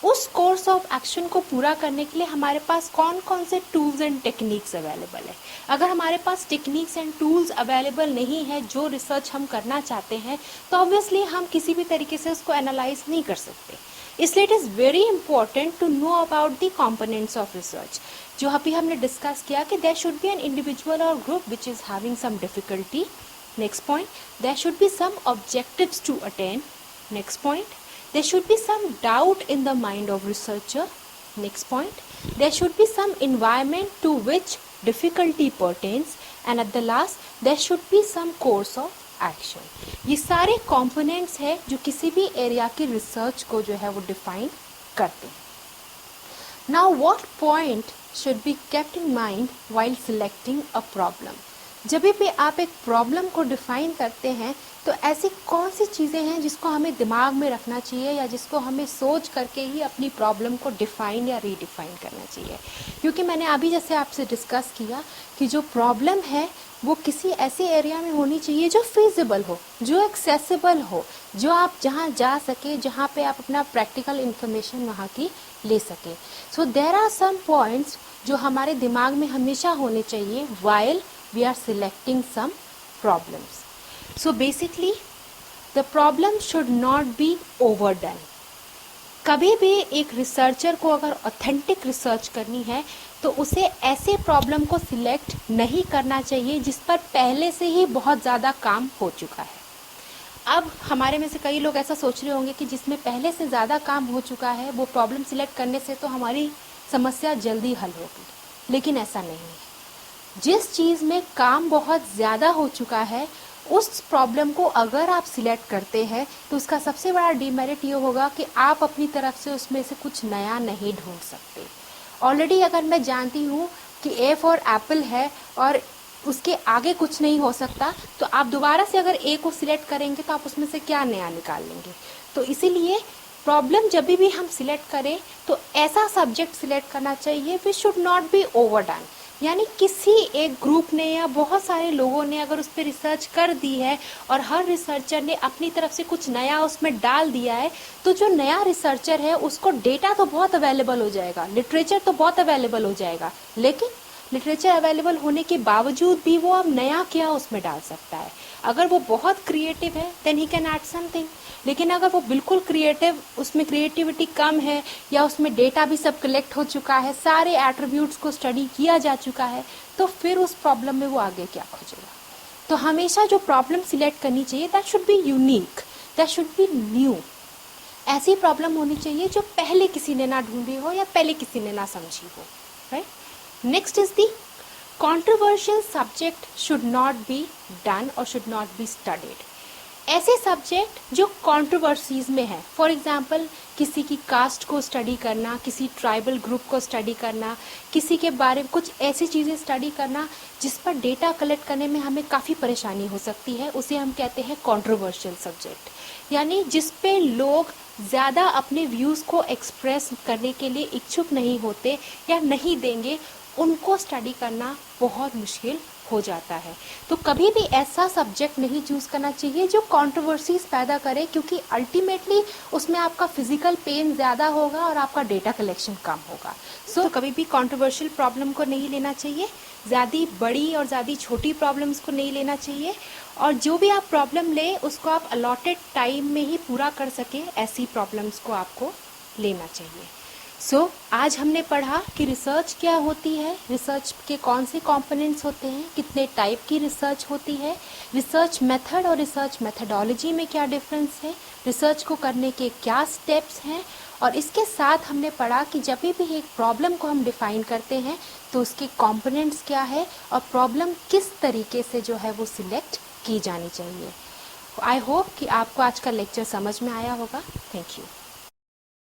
उस कोर्स ऑफ एक्शन को पूरा करने के लिए हमारे पास कौन कौन से टूल्स एंड टेक्निक्स अवेलेबल है। अगर हमारे पास टेक्निक्स एंड टूल्स अवेलेबल नहीं है जो रिसर्च हम करना चाहते हैं, तो ऑब्वियसली हम किसी भी तरीके से उसको एनालाइज नहीं कर सकते। इसलिए it is very important to know about the components of research. जो अभी हमने डिस्कस किया कि there should be an individual और group which is having some difficulty. Next point, there should be some objectives to attain. Next point, there should be some doubt in the mind of researcher. Next point, there should be some environment to which difficulty pertains, and at the last there should be some course of action. ये सारे components हैं जो किसी भी area की research को जो है वो डिफाइन करते हैं। Now what point should be kept in mind while selecting a problem? जब भी आप एक प्रॉब्लम को डिफाइन करते हैं तो ऐसी कौन सी चीज़ें हैं जिसको हमें दिमाग में रखना चाहिए या जिसको हमें सोच करके ही अपनी प्रॉब्लम को डिफाइन या रीडिफाइन करना चाहिए? क्योंकि मैंने अभी जैसे आपसे डिस्कस किया कि जो प्रॉब्लम है वो किसी ऐसे एरिया में होनी चाहिए जो फीजिबल हो, जो एक्सेसिबल हो, जो आप जहाँ जा सके, जहाँ पे आप अपना प्रैक्टिकल इन्फॉर्मेशन वहाँ की ले सके। So there are some points जो हमारे दिमाग में हमेशा होने चाहिए while we are selecting some problems. So basically the problem should not be overdone. कभी भी एक रिसर्चर को अगर ऑथेंटिक रिसर्च करनी है तो उसे ऐसे प्रॉब्लम को सिलेक्ट नहीं करना चाहिए जिस पर पहले से ही बहुत ज़्यादा काम हो चुका है। अब हमारे में से कई लोग ऐसा सोच रहे होंगे कि जिसमें पहले से ज़्यादा काम हो चुका है वो प्रॉब्लम सिलेक्ट करने से तो हमारी समस्या जल्दी हल होगी, लेकिन ऐसा नहीं है। जिस चीज़ में काम बहुत ज़्यादा हो चुका है उस प्रॉब्लम को अगर आप सिलेक्ट करते हैं तो उसका सबसे बड़ा डिमेरिट ये होगा कि आप अपनी तरफ से उसमें से कुछ नया नहीं ढूंढ सकते। ऑलरेडी अगर मैं जानती हूँ कि ए फॉर एप्पल है और उसके आगे कुछ नहीं हो सकता, तो आप दोबारा से अगर ए को सिलेक्ट करेंगे तो आप उसमें से क्या नया निकाल लेंगे। तो इसीलिए प्रॉब्लम जब भी हम सिलेक्ट करें तो ऐसा सब्जेक्ट सिलेक्ट करना चाहिए which should not be overdone. यानी किसी एक ग्रुप ने या बहुत सारे लोगों ने अगर उस पर रिसर्च कर दी है और हर रिसर्चर ने अपनी तरफ से कुछ नया उसमें डाल दिया है, तो जो नया रिसर्चर है उसको डेटा तो बहुत अवेलेबल हो जाएगा, लिटरेचर तो बहुत अवेलेबल हो जाएगा, लेकिन लिटरेचर अवेलेबल होने के बावजूद भी वो अब नया क्या उसमें डाल सकता है। अगर वो बहुत क्रिएटिव है then he can add something, लेकिन अगर वो बिल्कुल क्रिएटिव, उसमें क्रिएटिविटी कम है या उसमें डेटा भी सब कलेक्ट हो चुका है, सारे एट्रीब्यूट्स को स्टडी किया जा चुका है, तो फिर उस प्रॉब्लम में वो आगे क्या खोजेगा। तो हमेशा जो प्रॉब्लम सिलेक्ट करनी चाहिए that should be unique, that should be new. ऐसी प्रॉब्लम होनी चाहिए जो पहले किसी ने ना ढूंढी हो या पहले किसी ने ना समझी हो, right. Next is the controversial subject should not be done or should not be studied. ऐसे सब्जेक्ट जो कंट्रोवर्सीज में है, फॉर एग्जांपल किसी की कास्ट को स्टडी करना, किसी ट्राइबल ग्रुप को स्टडी करना, किसी के बारे में कुछ ऐसी चीज़ें स्टडी करना जिस पर डेटा कलेक्ट करने में हमें काफ़ी परेशानी हो सकती है, उसे हम कहते हैं कंट्रोवर्शियल सब्जेक्ट। यानी जिस पे लोग ज़्यादा अपने व्यूज़ को एक्सप्रेस करने के लिए इच्छुक नहीं होते या नहीं देंगे, उनको स्टडी करना बहुत मुश्किल हो जाता है। तो कभी भी ऐसा सब्जेक्ट नहीं चूज़ करना चाहिए जो कंट्रोवर्सीज पैदा करे, क्योंकि अल्टीमेटली उसमें आपका फिजिकल पेन ज़्यादा होगा और आपका डेटा कलेक्शन कम होगा। सो कभी भी कंट्रोवर्शियल प्रॉब्लम को नहीं लेना चाहिए। ज़्यादा बड़ी और ज़्यादा छोटी प्रॉब्लम्स को नहीं लेना चाहिए, और जो भी आप प्रॉब्लम लें उसको आप अलॉटेड टाइम में ही पूरा कर सकें, ऐसी प्रॉब्लम्स को आपको लेना चाहिए। आज हमने पढ़ा कि रिसर्च क्या होती है, रिसर्च के कौन से कंपोनेंट्स होते हैं, कितने टाइप की रिसर्च होती है, रिसर्च मेथड और रिसर्च मेथडोलॉजी में क्या डिफरेंस है, रिसर्च को करने के क्या स्टेप्स हैं, और इसके साथ हमने पढ़ा कि जब भी एक प्रॉब्लम को हम डिफ़ाइन करते हैं तो उसके कंपोनेंट्स क्या है और प्रॉब्लम किस तरीके से जो है वो सिलेक्ट की जानी चाहिए। आई होप कि आपको आज का लेक्चर समझ में आया होगा। Thank you.